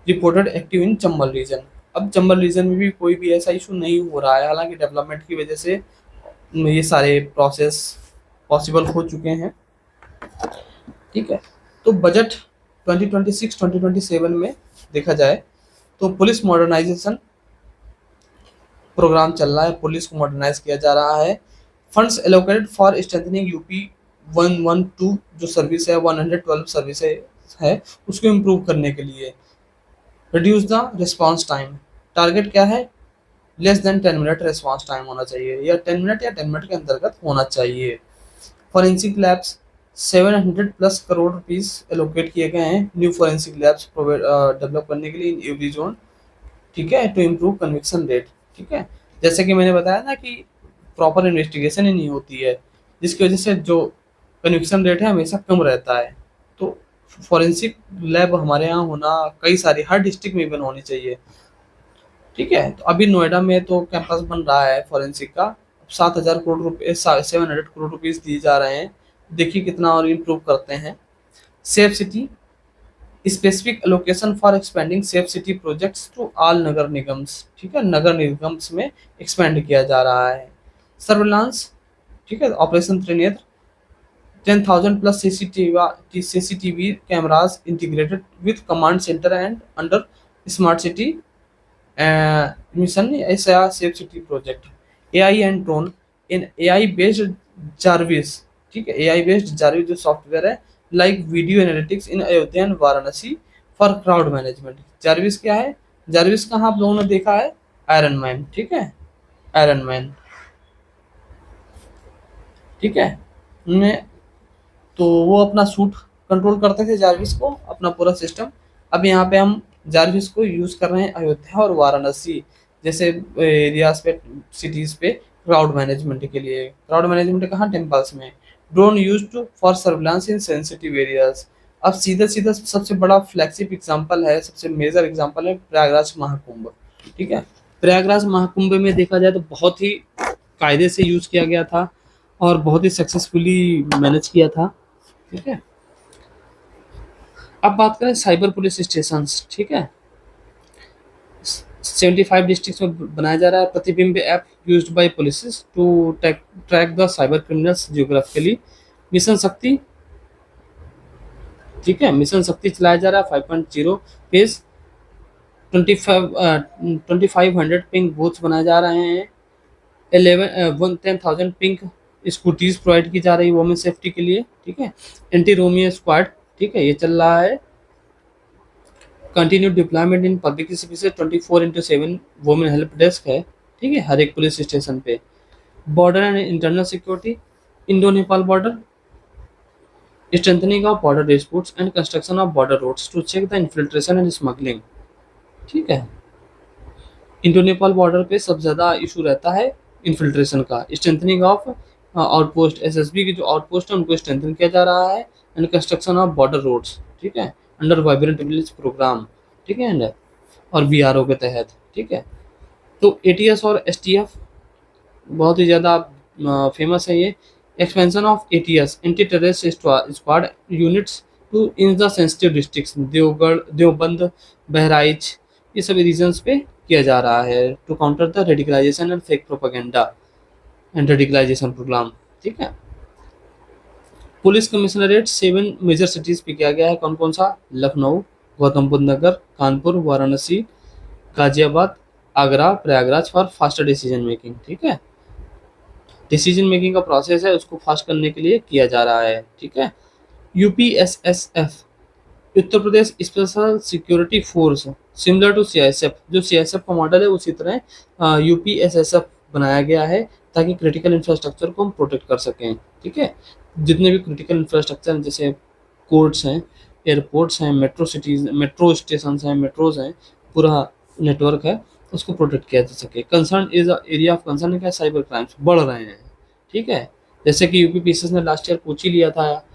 reported active in Chambal region. अब चंबल रीजन में भी कोई भी ऐसा इशू नहीं हो रहा है, हालांकि डेवलपमेंट की वजह से ये सारे प्रोसेस पॉसिबल हो चुके हैं, ठीक है। तो बजट 2026-2027 में देखा जाए तो पुलिस मॉडर्नाइजेशन प्रोग्राम चल रहा है, पुलिस को मॉडर्नाइज किया जा रहा है। Funds allocated for strengthening UP 112 जो सर्विस है, 112 सर्विस है उसको इम्प्रूव करने के लिए। Reduce the response time, target क्या है, less than 10 minute response time होना चाहिए, या 10 मिनट या 10 मिनट के अंतर्गत होना चाहिए। Forensic labs 700 plus crore rupees allocate किए गए हैं न्यू फॉरेंसिक लैब्स डेवलप करने के लिए इन एवरी जोन, ठीक है, टू इम्प्रूव कन्विक्शन रेट। ठीक है, जैसे कि मैंने बताया ना कि प्रॉपर इन्वेस्टिगेशन ही नहीं होती है, जिसकी वजह से जो कन्विक्शन रेट है हमेशा कम रहता है। तो फॉरेंसिक लैब हमारे यहाँ होना कई सारी हर डिस्ट्रिक्ट में बन होनी चाहिए। ठीक है, तो अभी नोएडा में तो कैंपस बन रहा है फॉरेंसिक का, 7,000 करोड़ रुपये 700 करोड़ रुपीज दिए जा रहे हैं। देखिए कितना और इम्प्रूव करते हैं। Safe city specific allocation for expanding safe city projects to all nagar nigams, ठीक है, नगर निगम्स में एक्सपेंड किया जा रहा है। सर्विलांस, ठीक है, operation Trinetra 10,000 plus CCTV cameras integrated with command center and under smart city mission ऐसा safe city project. AI and drone in AI based Jarvis, ठीक है, एआई बेस्ड जार्विस जो सॉफ्टवेयर है like video analytics in Ayodhya and Varanasi for crowd management. Jarvis क्या है, Jarvis कहाँ आप लोगों ने देखा है, आयरन मैन, ठीक है, आयरन मैन, ठीक है, उनमें तो वो अपना सूट कंट्रोल करते थे जार्विस को, अपना पूरा सिस्टम। अब यहाँ पे हम जार्विस को यूज कर रहे हैं अयोध्या और वाराणसी जैसे एरियाज पे, सिटीज पे क्राउड मैनेजमेंट के लिए। क्राउड मैनेजमेंट कहाँ, टेम्पल्स में। Drone use to for surveillance in sensitive areas. अब सीधा सीधा सबसे बड़ा फ्लैगशिप एग्जाम्पल है, सबसे मेजर एग्जाम्पल है प्रयागराज महाकुंभ। ठीक है, प्रयागराज महाकुंभ में देखा जाए तो बहुत ही कायदे से यूज किया गया था और बहुत ही सक्सेसफुली मैनेज किया था। ठीक है, अब बात करें साइबर पुलिस स्टेशन। ठीक है, 75 डिस्ट्रिक्ट में बनाया जा रहा है Pratibimb app used by police to track the cyber criminals geographically. Mission Shakti, ठीक है, मिशन शक्ति चलाया जा रहा है 5.0 पेज 2500 पिंक बूथ्स बनाए जा रहे हैं। 10,000 पिंक स्कूटीज प्रोवाइड की जा रही है वोमेन सेफ्टी के लिए। ठीक है, एंटी रोमियो स्क्वाड, ठीक है, ये चल रहा है। Continue deployment in public services 24/7 women help desk है, ठीक है, हर एक पुलिस स्टेशन पे। Border and internal security, Indo Nepal border, strengthening of border disputes and construction of border roads to check the infiltration and smuggling. ठीक है, Indo Nepal border पे सबसे ज़्यादा इशू रहता है इन्फिल्ट्रेशन का। स्ट्रेंथनिंग ऑफ आउटपोस्ट, एसएसबी की जो आउटपोस्ट है उनको स्ट्रेंथन किया जा रहा है। And construction of border roads, ठीक है, अंडर वाइब्रेंट विलेज प्रोग्राम, ठीक है, एंड और बीआरओ के तहत। ठीक है, तो एटीएस और एसटीएफ बहुत ही ज़्यादा फेमस है ये। Expansion of ATS anti terrorist squad units to in the sensitive districts Deogarh, Deoband, Bahraich, ये सभी रीजन्स पे किया जा रहा है to counter the radicalisation and fake propaganda and radicalisation programme. ठीक है, पुलिस कमिश्नरेट 7 मेजर सिटीज पे किया गया है। कौन कौन सा, Lucknow, Gautam Buddh Nagar, Kanpur, Varanasi, Ghaziabad, Agra, Prayagraj for faster decision making. ठीक है, डिसीजन मेकिंग का प्रोसेस है उसको फास्ट करने के लिए किया जा रहा है। ठीक है, UPSSF, Uttar Pradesh special security force, similar to CISF, जो सीआईएसएफ का मॉडल है उसी तरह यूपीएसएसएफ बनाया गया है ताकि क्रिटिकल इंफ्रास्ट्रक्चर को हम प्रोटेक्ट कर सकें। ठीक है, जितने भी क्रिटिकल इंफ्रास्ट्रक्चर हैं जैसे कोर्ट्स हैं, एयरपोर्ट्स हैं, मेट्रो सिटीज, मेट्रो स्टेशन हैं, मेट्रोज हैं, पूरा नेटवर्क है, उसको प्रोटेक्ट किया जा सके। Concern is area of concern क्या, साइबर क्राइम्स बढ़ रहे हैं। ठीक है, जैसे कि यूपी पीसीएस ने लास्ट ईयर पूछ ही लिया था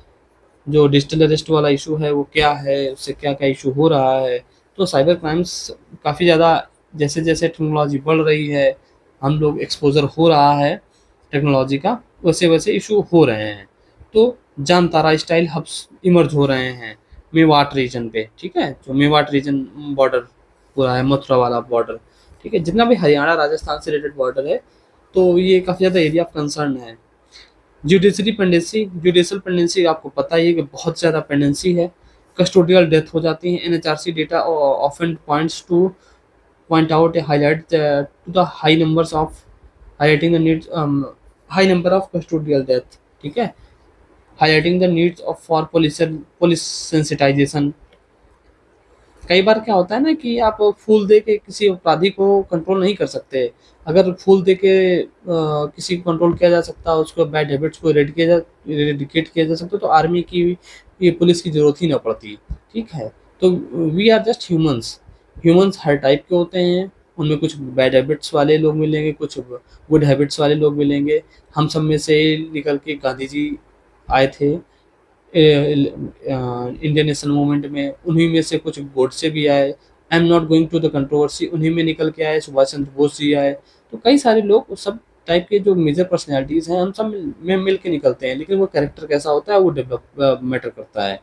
जो डिजिटल अरेस्ट वाला इशू है वो क्या है, उससे क्या क्या इशू हो रहा है। तो साइबर क्राइम्स काफ़ी ज़्यादा जैसे जैसे टेक्नोलॉजी बढ़ रही है, हम लोग एक्सपोजर हो रहा है टेक्नोलॉजी का, वैसे वैसे इशू हो रहे हैं। तो जामतारा स्टाइल हब्स इमर्ज हो रहे हैं मेवाट रीजन पे। ठीक है, जो मेवाट रीजन बॉर्डर पूरा है, मथुरा वाला बॉर्डर, ठीक है, जितना भी हरियाणा राजस्थान से रिलेटेड बॉर्डर है, तो ये काफ़ी ज़्यादा एरिया ऑफ कंसर्न है। जुडिशरी पेंडेंसी, जुडिशल पेंडेंसी आपको पता ही है कि बहुत ज़्यादा पेंडेंसी है। कस्टोडियल डेथ हो जाती है। NHRC data often points to point out highlight to the high numbers of highlighting the needs high number of custodial death. ठीक है, highlighting the needs of for police sensitisation. कई बार क्या होता है ना कि आप फूल दे के किसी अपराधी को कंट्रोल नहीं कर सकते। अगर फूल दे के किसी को कंट्रोल किया जा सकता है, उसको बैड हैबिट्स को इरेडिकेट किया जा सकता है, तो आर्मी की ये पुलिस की जरूरत ही ना पड़ती। ठीक है। तो we are just humans. Humans हर टाइप के होते हैं। उनमें कुछ बैड हैबिट्स वाले लोग मिलेंगे, कुछ गुड हैबिट्स वाले लोग मिलेंगे। हम सब में से निकल के गांधी जी आए थे इंडियन नेशनल मूवमेंट में। उन्हीं में से कुछ गोडसे भी आए। I am not going to the controversy, उन्हीं में निकल के आए। सुभाष चंद्र बोस जी आए। तो कई सारे लोग उस सब टाइप के जो मेजर पर्सनैलिटीज़ हैं, हम सब में मिल के निकलते हैं, लेकिन वो कैरेक्टर कैसा होता है वो डेवलप मैटर करता है।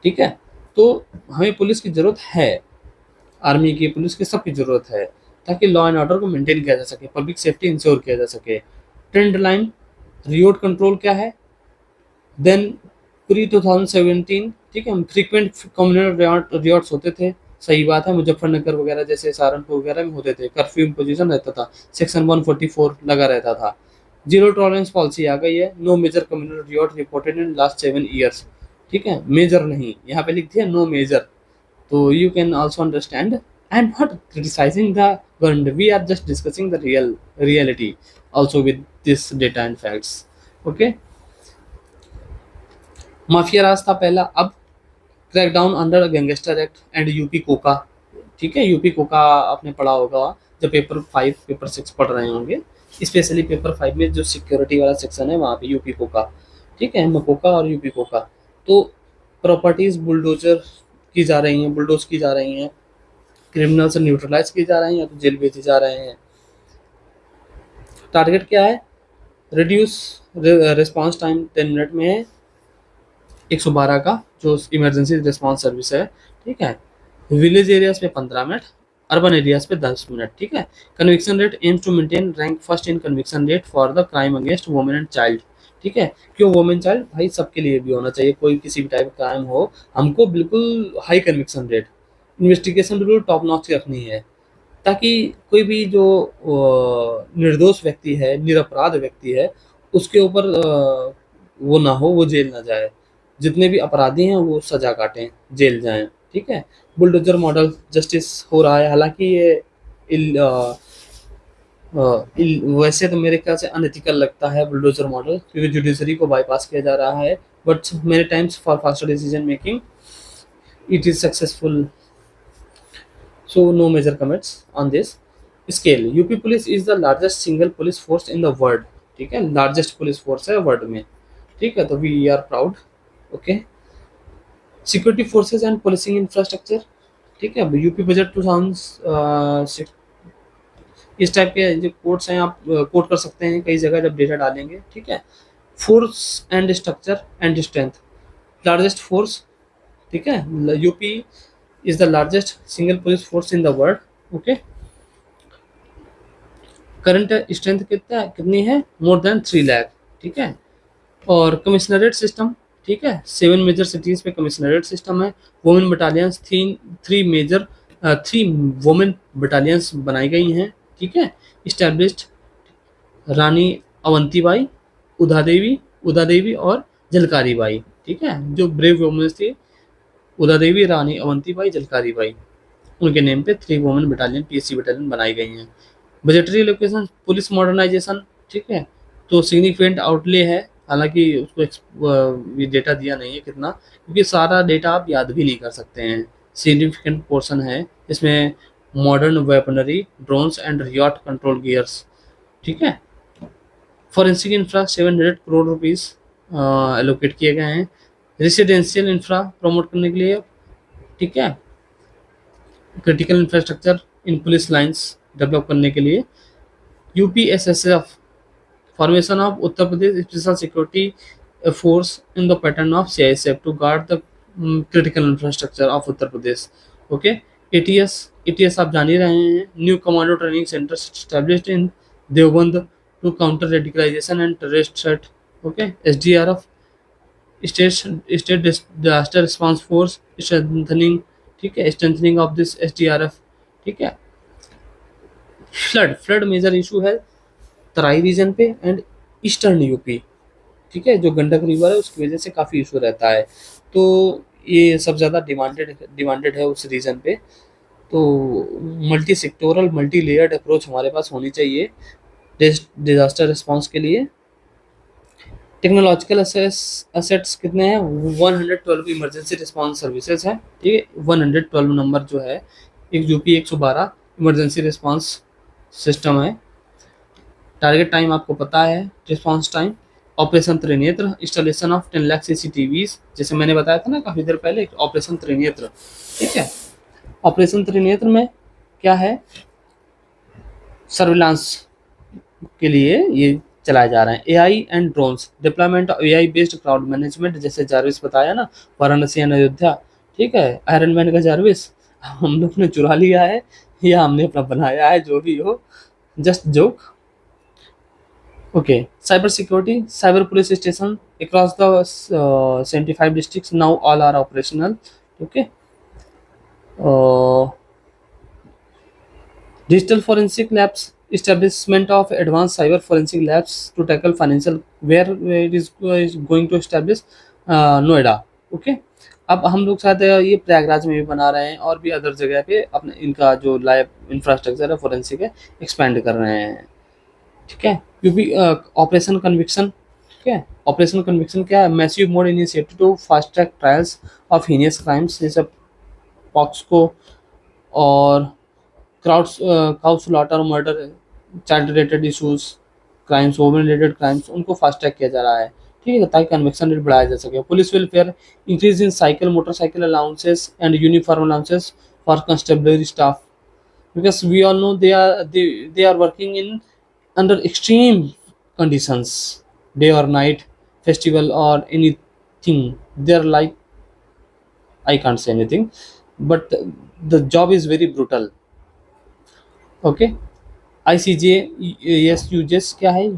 ठीक है। तो हमें पुलिस की ज़रूरत है, आर्मी की, पुलिस की, सबकी ज़रूरत है, ताकि लॉ एंड ऑर्डर को मेंटेन किया जा सके, पब्लिक सेफ्टी इंश्योर किया जा सके। ट्रेंड लाइन, रियोट कंट्रोल क्या है, देन प्री 2017। ठीक है। फ्रीक्वेंट कम्युनल रियॉट्स होते थे। सही बात है, मुजफ्फरनगर वगैरह जैसे सहारनपुर वगैरह में होते थे। कर्फ्यू इम्पोजिशन रहता था, सेक्शन 144 लगा रहता था। जीरो टॉलरेंस पॉलिसी आ गई है। No major communal riot reported in last 7 years. ठीक है। मेजर नहीं, यहाँ पे लिख दिया नो मेजर। तो you can also understand. I'm not criticizing the government, we are just discussing the reality also with this data and facts. Okay। Mafia raj था पहला, अब crackdown under gangster act and UP COCA. ठीक है। UP Coca आपने पढ़ा होगा जब paper 5 paper 6 पढ़ रहे होंगे, स्पेशली पेपर 5 में जो सिक्योरिटी वाला सेक्शन है वहाँ पे यूपी कोका। ठीक है। मकोका और यूपी कोका। तो प्रॉपर्टीज बुलडोजर की जा रही हैं, बुलडोज की जा रही हैं, क्रिमिनल्स न्यूट्रलाइज किए जा रहे हैं या तो जेल भेजे जा रहे हैं। टारगेट क्या है, रिड्यूस रिस्पांस टाइम 10 मिनट में है 112 का जो इमरजेंसी रिस्पांस सर्विस है। ठीक है। विलेज एरियाज पे 15 मिनट, अर्बन एरियाज पे 10 मिनट। ठीक है। Conviction rate aims to maintain rank first in conviction rate for the crime against women and child. ठीक है। क्यों वुमेन चाइल्ड, भाई सबके लिए भी होना चाहिए, कोई किसी भी टाइप का क्राइम हो, हमको बिल्कुल हाई कन्विक्शन रेट, इन्वेस्टिगेशन बिल्कुल टॉप नॉच की रखनी है, ताकि कोई भी जो निर्दोष व्यक्ति है, निरपराध व्यक्ति है, उसके ऊपर वो ना हो, वो जेल ना जाए। जितने भी अपराधी हैं वो सजा काटें, जेल जाएं। ठीक है। बुलडोजर मॉडल जस्टिस हो रहा है, हालांकि ये वैसे तो मेरे ख्याल से अनएथिकल लगता है बुलडोजर मॉडल, क्योंकि जुडिशरी को बाईपास किया जा रहा है। But many times for faster decision making it is successful. So no major comments on this. Scale, UP police is the largest single police force in the world. ठीक है। Largest police force है world में। ठीक है। तो we are proud. Okay. Security forces and policing infrastructure. ठीक है। UP budget 2006, इस टाइप के जो कोड्स हैं आप कोड कर सकते हैं कई जगह जब डेटा डालेंगे। ठीक है। Force and structure and strength, largest force. ठीक है। UP is the largest single police force in the world. Okay. Current strength कितनी है, मोर देन 3 लाख। ठीक है। और कमिश्नरेट सिस्टम। ठीक है। 7 मेजर सिटीज पे कमिश्नरेट सिस्टम है। Women battalions three women battalions बनाई गई हैं। ठीक है। इस्टेब्लिश्ड रानी अवंतीबाई, उदा देवी और झलकारी बाई। ठीक है। जो ब्रेव वुमेन्स थी, उदा देवी, रानी अवंतीबाई, झलकारी बाई, उनके नेम पे 3 वुमेन बटालियन, पीएससी बटालियन बनाई गई हैं। Budgetary location, police modernisation. ठीक है। तो सिग्निफिकेंट आउटले है, हालांकि उसको ये डेटा दिया नहीं है कितना, क्योंकि सारा डेटा आप याद भी नहीं कर सकते हैं। सिग्निफिकेंट पोर्शन है इसमें modern weaponry, drones and riot control gears. ठीक है। Forensic infra 700 crore rupees allocate किए गए हैं रेसिडेंशियल इंफ्रा प्रमोट करने के लिए। ठीक है। Critical infrastructure in police lines develop करने के लिए। UPSSF, formation of Uttar Pradesh special security force in the pattern of CISF to guard the critical infrastructure of Uttar Pradesh. Okay. ATS, ATS आप जान ही रहे हैं, new commando training centre established in Deoband to counter radicalisation and terrorist threat. Okay. SDRF, state state disaster response force strengthening. ठीक है। Strengthening of this SDRF. ठीक है। Flood major issue है तराई रीजन पे एंड ईस्टर्न यूपी। ठीक है, जो Gandak river है उसकी वजह से काफ़ी इशू रहता है। तो ये सब ज़्यादा डिमांडेड है उस रीजन पे। तो multi sectoral multi layered approach हमारे पास होनी चाहिए डिजास्टर रिस्पॉन्स के लिए। टेक्नोलॉजिकल असेट्स कितने हैं? 112 इमरजेंसी रिस्पॉन्स सर्विसेज है, ठीक है। 112 नंबर जो है, एक यूपी 112 इमरजेंसी रिस्पॉन्स सिस्टम है। टारगेट टाइम आपको पता है, response time. Operation Trinetra, installation of 10 lakh CCTVs, जैसे मैंने बताया था ना काफ़ी देर पहले, ऑपरेशन त्रिनेत्र, ठीक है। ऑपरेशन त्रिनेत्र में क्या है? सर्विलांस के लिए ये चलाए जा रहे हैं। AI and drones, deployment of AI based crowd management, जैसे जारविस बताया ना, वाराणसी एंड अयोध्या, ठीक है। आयरन मैन का जारविस हम लोग ने चुरा लिया है या हमने अपना बनाया है, जो भी हो, just joke. Okay, cyber security, cyber police station across the 75 districts now all are operational, okay. Digital forensic labs, establishment of advanced cyber forensic labs to tackle financial, where is going to establish Noida, okay. अब हम लोग शायद ये प्रयागराज में भी बना रहे हैं और भी अदर जगह पे अपने इनका जो लैब इंफ्रास्ट्रक्चर है फोरेंसिक है एक्सपेंड कर रहे हैं, ठीक है। क्योंकि ऑपरेशन कन्विक्शन, ठीक है। ऑपरेशन कन्विक्शन क्या है? Massive mode initiative to fast track trials of heinous crimes, जैसे पॉक्सको और cow slaughter, murder, child related issues, crimes, women related crimes, उनको फास्ट ट्रैक किया जा रहा है, ठीक है, ताकि कन्विक्शन रेट बढ़ाया जा सके। Police welfare, increase in cycle motorcycle allowances and uniform allowances for constabulary staff, because we all know they are working in under extreme conditions, day or night, festival or anything. They are like, I can't say anything, but the job is very brutal, okay। ICJ, yes, uses क्या है?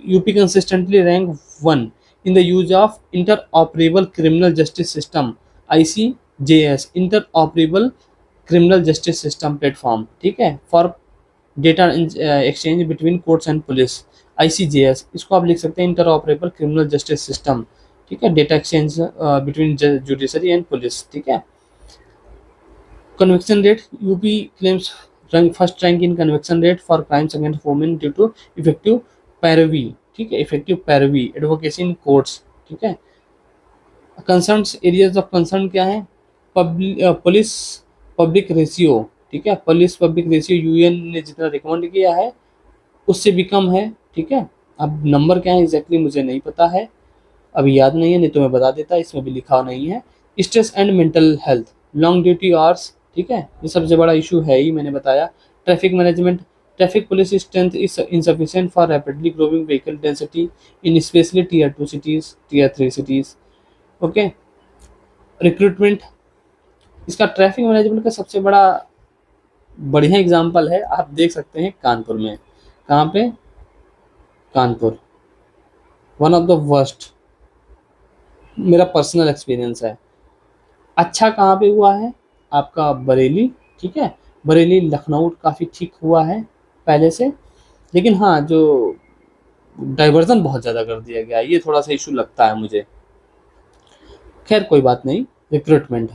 UP consistently rank 1 in the use of inter operable criminal justice system, ICJS, inter operable criminal justice system platform, ठीक है, for data exchange between courts and police. ICJS, इसको आप लिख सकते हैं inter operable criminal justice system, ठीक है, data exchange between judiciary and police, ठीक है। Conviction rate, UP claims first rank in conviction rate for crimes against women due to effective पैरवी, ठीक है, इफेक्टिव पैरवी एडवोकेसी इन कोर्ट्स, ठीक है। कंसर्न्स, एरियाज ऑफ कंसर्न क्या है? पुलिस पब्लिक रेशियो, ठीक है, पुलिस पब्लिक रेशियो यूएन ने जितना रिकमेंड किया है उससे भी कम है, ठीक है। अब नंबर क्या है एग्जैक्टली मुझे नहीं पता है, अभी याद नहीं है, नहीं तो मैं बता देता, इसमें भी लिखा नहीं है। Stress and mental health, long duty hours, ठीक है, ये सबसे बड़ा इशू है ही, मैंने बताया। Traffic management, traffic police strength is insufficient for rapidly growing vehicle density in specially tier 2 cities, tier 3 cities, okay. Recruitment, इसका ट्रैफिक मैनेजमेंट का सबसे बड़ा बढ़िया एग्जाम्पल है, आप देख सकते हैं कानपुर में। कहाँ पे? Kanpur, one of the worst, मेरा पर्सनल एक्सपीरियंस है। अच्छा कहाँ पे हुआ है? आपका बरेली, ठीक है, बरेली लखनऊ काफ़ी ठीक हुआ है पहले से, लेकिन हाँ, जो डाइवर्जन बहुत ज़्यादा कर दिया गया है, ये थोड़ा सा इशू लगता है मुझे। खैर कोई बात नहीं। रिक्रूटमेंट,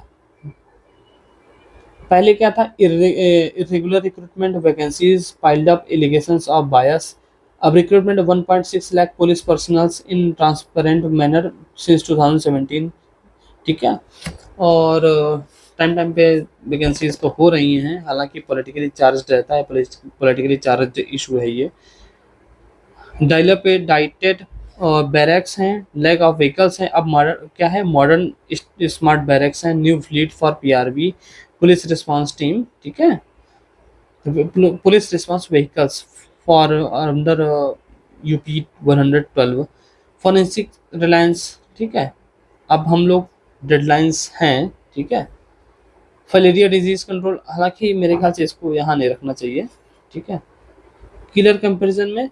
पहले क्या था? Irregular recruitment, vacancies piled up, allegations of bias. अब recruitment 1.6 lakh police personnels in transparent manner since 2017, ठीक है। और टाइम टाइम पे वैकेंसीज तो हो रही हैं, हालांकि पॉलिटिकली चार्ज रहता है, पॉलिटिकली चार्ज इशू है ये। डाइलेटेड बैरक्स हैं, लैक ऑफ व्हीकल्स हैं। अब मॉडर्न क्या है? मॉडर्न स्मार्ट बैरक्स हैं, new fleet for PRV, police response team, ठीक है, police response vehicles for under UP 112, forensic Reliance, ठीक है। अब हम लोग डेडलाइंस हैं, ठीक है। फलेरिया डिजीज कंट्रोल, हालांकि मेरे ख्याल से इसको यहाँ नहीं रखना चाहिए, ठीक है। किलर कंपैरिजन में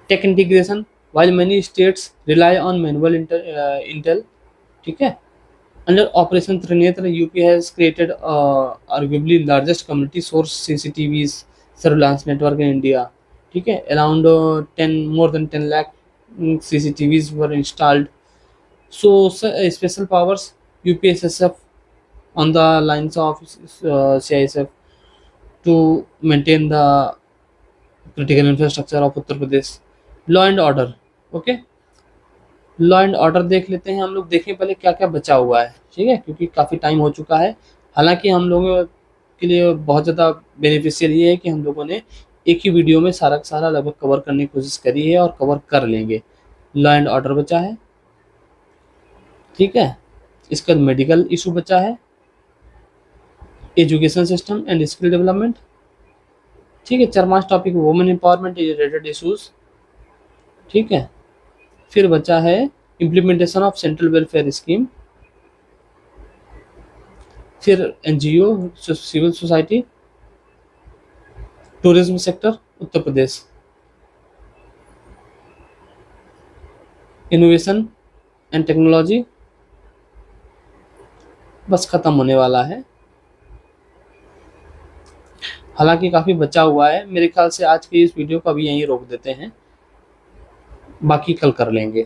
tech integration, while many states rely on manual intel, ठीक है। Under operation Trinetra, UP has created arguably largest community source CCTVs surveillance network in India, ठीक है, around 10 more than 10 lakh CCTVs were installed. So special powers, UPSSF on the lines of CISF to maintain the critical infrastructure of Uttar Pradesh. Law and order. Okay, law and order देख लेते हैं हम लोग। देखें पहले क्या क्या बचा हुआ है, ठीक है, क्योंकि काफ़ी टाइम हो चुका है। हालांकि हम लोगों के लिए बहुत ज़्यादा बेनिफिशियल ये है कि हम लोगों ने एक ही वीडियो में सारा का सारा लगभग कवर करने की कोशिश करी है और कवर कर लेंगे। लॉ एंड ऑर्डर बचा है, ठीक है। इसके बाद मेडिकल इशू बचा है, education system and skill development, ठीक है। 4-5 topic, women empowerment related issues, ठीक है। फिर बचा है implementation of central welfare scheme, फिर NGO, civil society, tourism sector Uttar Pradesh, innovation and technology, बस खत्म होने वाला है। हालांकि काफ़ी बचा हुआ है। मेरे ख्याल से आज की इस वीडियो को अभी यहीं रोक देते हैं, बाकी कल कर लेंगे।